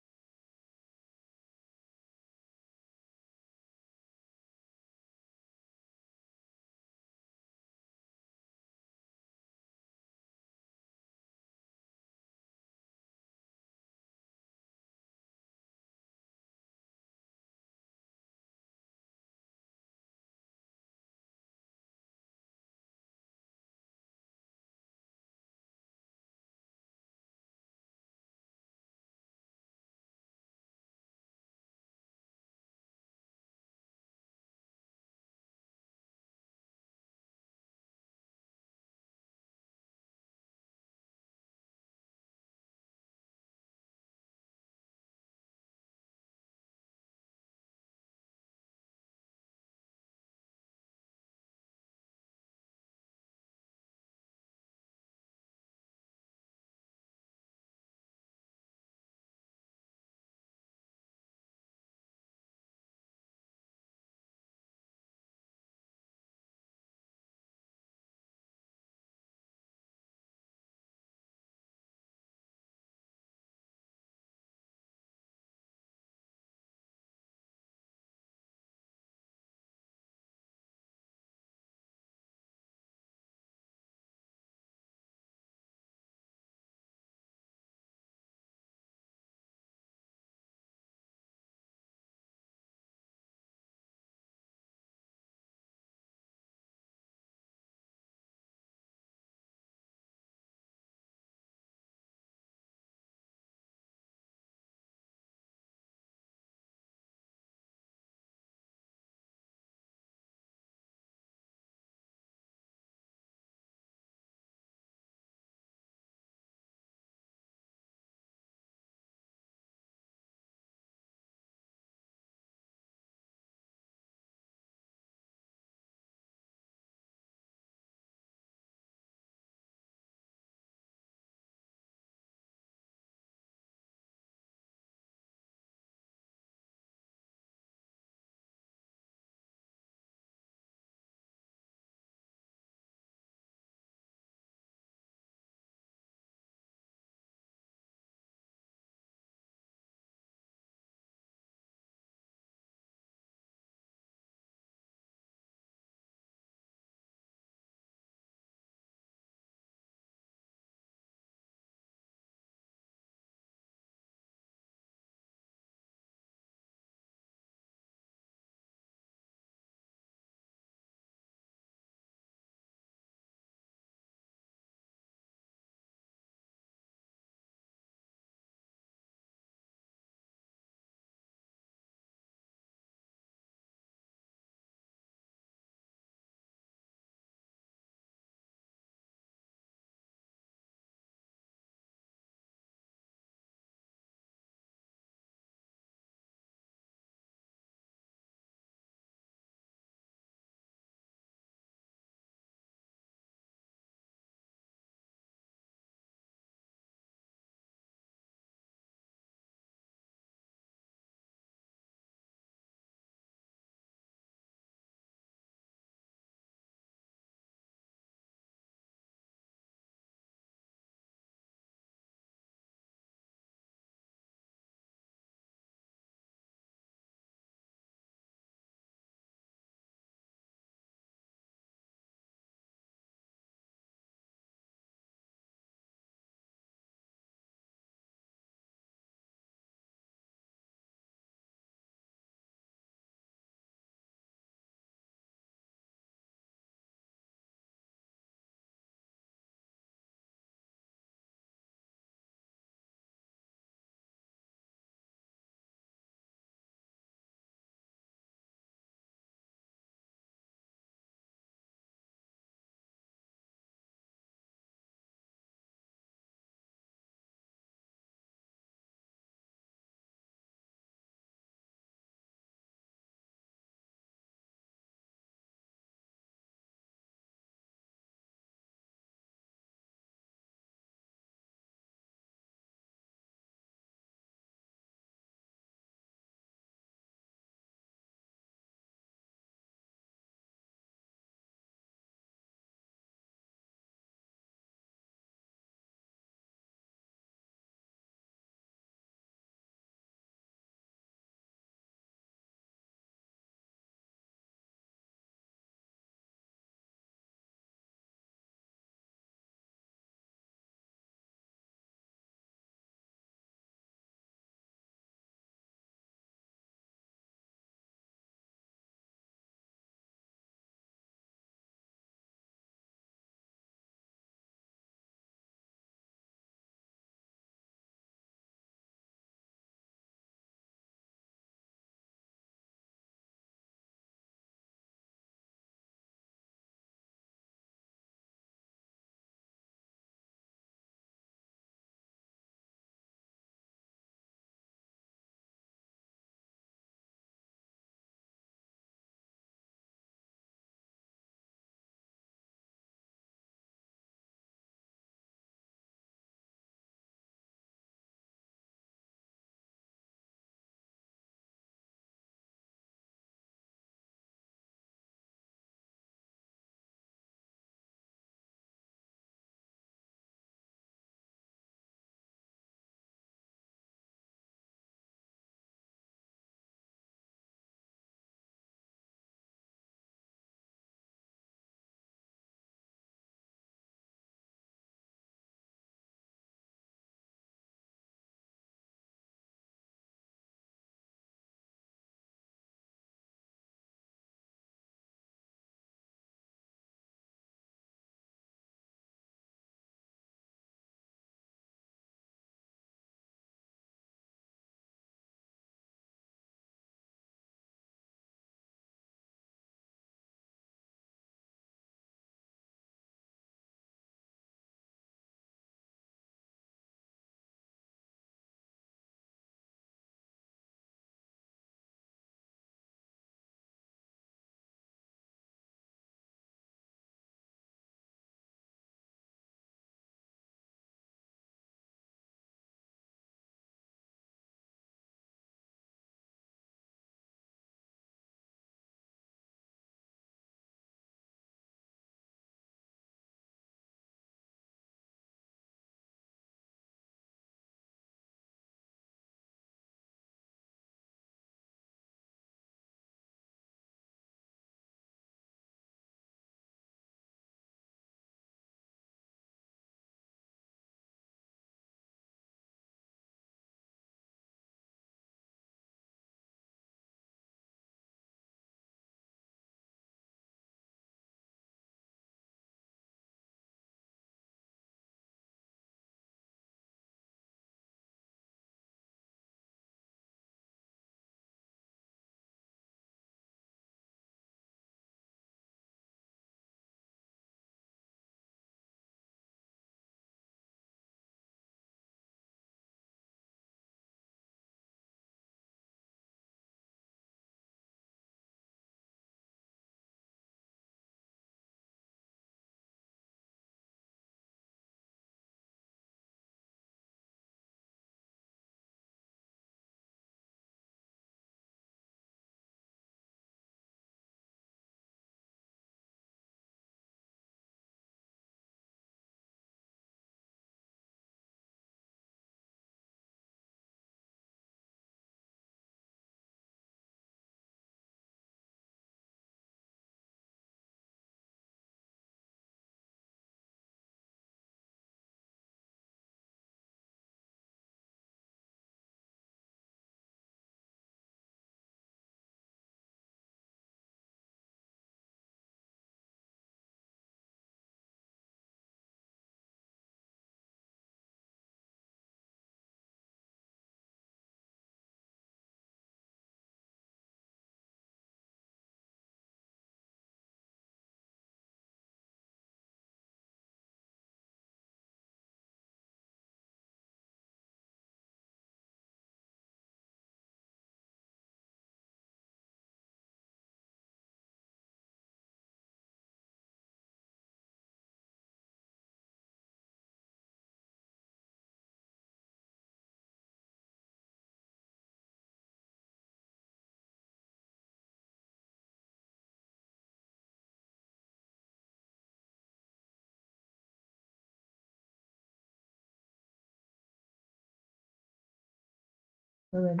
We're ready.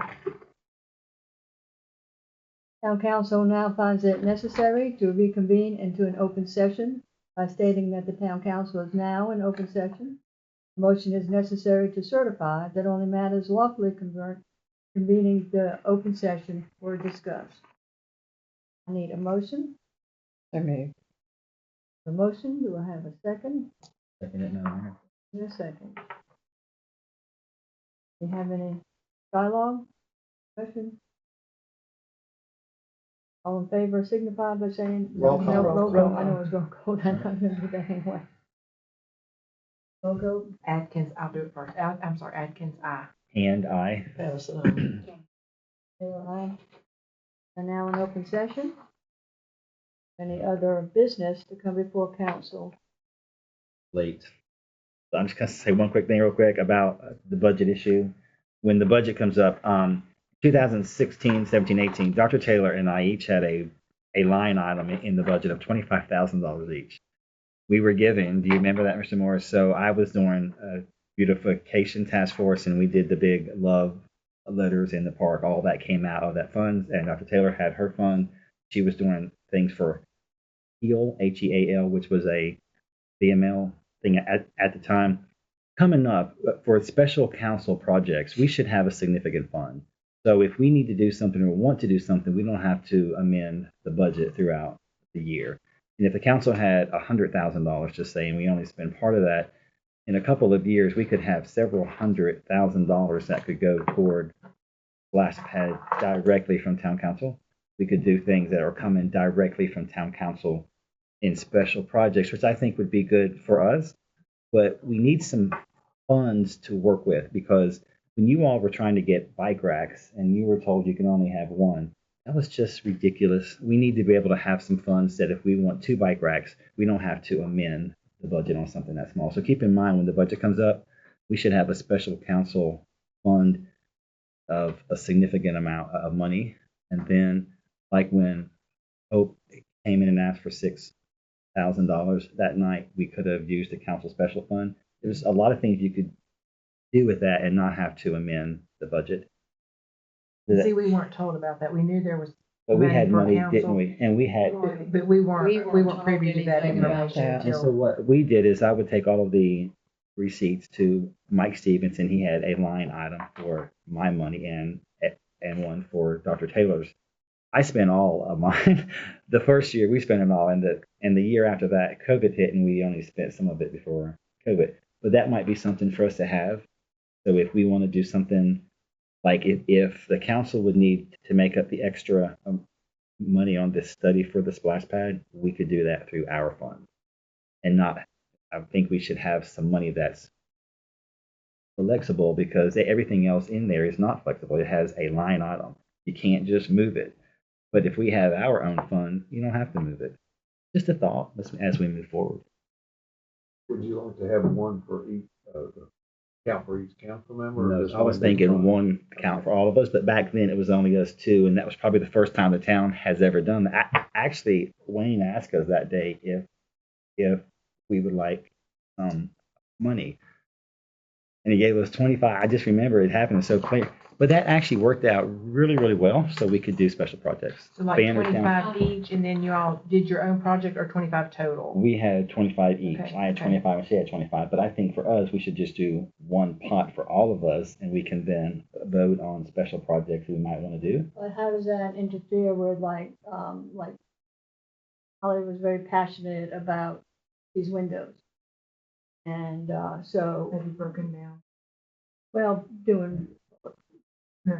Town council now finds it necessary to reconvene into an open session by stating that the town council is now in open session. A motion is necessary to certify that only matters lawfully convening the open session were discussed. I need a motion. So moved. A motion, do I have a second? Second it now. In a second. Do you have any dialogue? Question? All in favor signify by saying. Roll call. No, Roll roll call. I know it's roll call, I'm not gonna do that anyway. Roll call. Atkins, I'll do it first. I'm sorry, Atkins, aye. And I. Taylor, aye. And now in open session. Any other business to come before council? Late. So I'm just gonna say one quick thing real quick about the budget issue. When the budget comes up, 2016, 17, 18, Dr. Taylor and I each had a line item in the budget of $25,000 each. We were given, do you remember that, Mr. Morris? So I was doing a beautification task force and we did the big love letters in the park. All that came out of that fund, and Dr. Taylor had her fund. She was doing things for HEAL, HEAL, which was a VML thing at the time. Coming up for special council projects, we should have a significant fund. So if we need to do something or want to do something, we don't have to amend the budget throughout the year. And if the council had $100,000, just saying, we only spend part of that, in a couple of years, we could have several $100,000 that could go toward splash pad directly from town council. We could do things that are coming directly from town council in special projects, which I think would be good for us. But we need some funds to work with, because when you all were trying to get bike racks and you were told you can only have one, that was just ridiculous. We need to be able to have some funds that if we want 2 bike racks, we don't have to amend the budget on something that small. So keep in mind when the budget comes up, we should have a special council fund of a significant amount of money. And then like when Hope came in and asked for $6,000 that night, we could have used a council special fund. There's a lot of things you could do with that and not have to amend the budget. See, we weren't told about that. We knew there was, But we had money money, for council. didn't we? And we had, but we weren't privy to that anything about information that. and so until. what we did is I would take all of the receipts to Mike Stevenson. He had a line item for my money and one for Dr. Taylor's. I spent all of mine. The first year we spent it all, and the year after that, COVID hit, and we only spent some of it before COVID. But that might be something for us to have. So if we want to do something, like if the council would need to make up the extra money on this study for the splash pad, we could do that through our fund, and not. I think we should have some money that's flexible, because everything else in there is not flexible. It has a line item. You can't just move it. But if we have our own fund, you don't have to move it. Just a thought as we move forward. Would you like to have one for each, count for each council member? or No, just I was one big thinking fund? one account for all of us, but back then it was only us 2, and that was probably the first time the town has ever done that. Actually, Wayne asked us that day if we would like money, and he gave us 25. I just remember it happening so clear. But that actually worked out really, really well, so we could do special projects. So like Banner town. 25 each, and then you all did your own project, or 25 total? We had 25 each. Okay, I had okay. 25 and she had 25. But I think for us, we should just do one pot for all of us, and we can then vote on special projects we might want to do. But how does that interfere with like Holly was very passionate about these windows. And so, Have you broken down? well, doing, So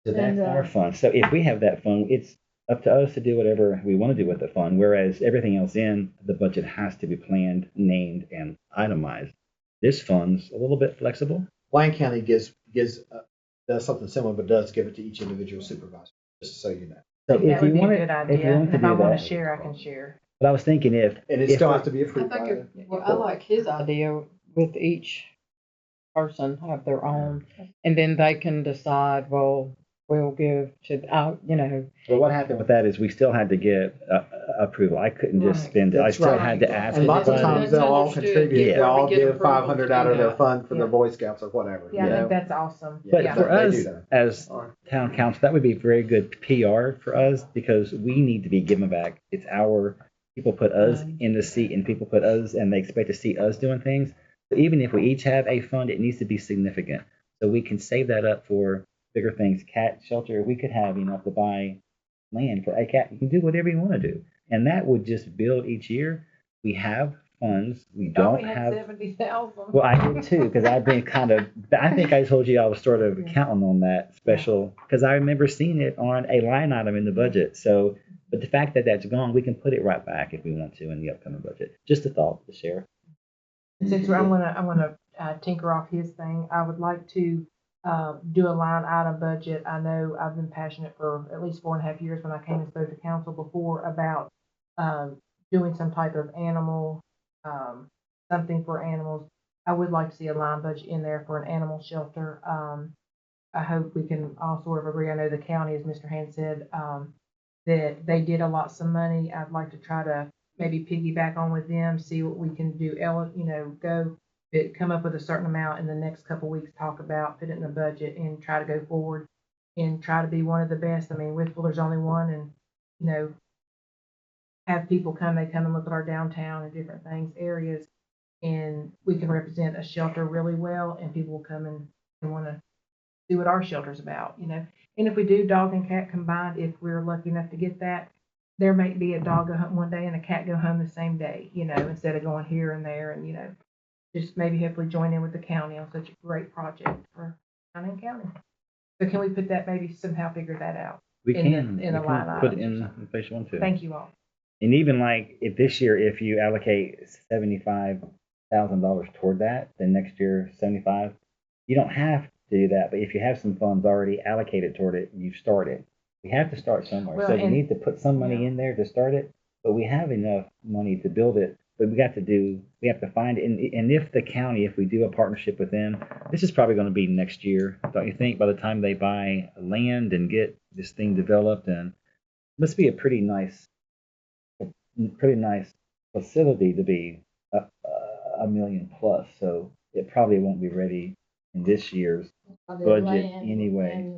that's And, our fund. So if we have that fund, it's up to us to do whatever we want to do with the fund, whereas everything else in the budget has to be planned, named, and itemized. This fund's a little bit flexible. Lyon County does something similar, but does give it to each individual supervisor, just so you know. So That would be a want good it, idea. if you want And to if I do want that, to share, I can share. but I was thinking And it if still we- has to be I approved by think the. I like his idea with each person have their own, and then they can decide, well, we'll give to, Well, what happened with that is we still had to get approval. I couldn't just Right. spend it. I That's still right. had to ask. And lots of everybody. times they'll all That's understood. contribute, Yeah. they all Before we get give approval to 500 do out of their that. fund for the Yeah. Boy Scouts or whatever. Yeah, I you think know? that's awesome. But Yeah, for they us, do that. as All right. town council, that would be very good PR for us because we need to be giving back. It's our people put us in the seat and people put us and they expect to see us doing things. So even if we each have a fund, it needs to be significant. So we can save that up for bigger things. Cat shelter, we could have enough to buy land for a cat. You can do whatever you want to do. And that would just build each year. We have funds. We don't have 70,000. well, I did too, because I've been I think I told you I was sort of counting on that special, because I remember seeing it on a line item in the budget. So, but the fact that that's gone, we can put it right back if we want to in the upcoming budget. Just a thought to share. Since I'm gonna tinker off his thing, I would like to do a line item budget. I know I've been passionate for at least 4.5 years when I came and spoke to council before about doing some type of animal, something for animals. I would like to see a line budget in there for an animal shelter. I hope we can all sort of agree. I know the county, as Mr. Hand said, that they did allot some money. I'd like to try to maybe piggyback on with them, see what we can do, come up with a certain amount in the next couple weeks, talk about, put it in the budget and try to go forward and try to be one of the best. I mean, Wytheville, there's only one, and, have people come, they come and look at our downtown and different things, areas, and we can represent a shelter really well, and people will come and want to see what our shelter's about, And if we do dog and cat combined, if we're lucky enough to get that, there may be a dog go home one day and a cat go home the same day, instead of going here and there and, just maybe hopefully join in with the county on such a great project for county and county. So can we put that, maybe somehow figure that out? We In can, the- in a we line can put it item or in something. place one too. Thank you all. And even like if this year, if you allocate $75,000 toward that, then next year 75, you don't have to do that. But if you have some funds already allocated toward it, you start it. We have to start somewhere. Well, So we and- need to put some money in there to start it, but we have enough money to build it. But we have to find, and if the county, if we do a partnership with them, this is probably going to be next year, don't you think? By the time they buy land and get this thing developed, and it must be a pretty nice facility to be a million plus. So it probably won't be ready in this year's budget anyway.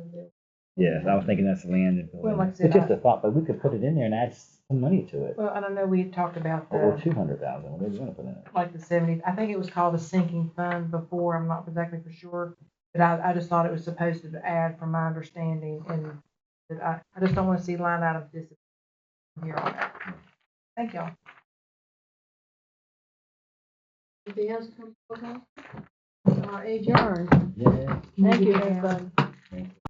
Yes, I was thinking that's land and building. Well, like I said, It's just a thought, but we could put it in there and add some money to it. Well, and I know we had talked about Or the, 200,000, whatever you want to put in it. like the 70, I think it was called a sinking fund before, I'm not exactly for sure. But I just thought it was supposed to add, from my understanding, and that I just don't want to see line items disappear from here on out. Thank y'all. Anything else? Adjourned. Yeah. Thank you, everybody.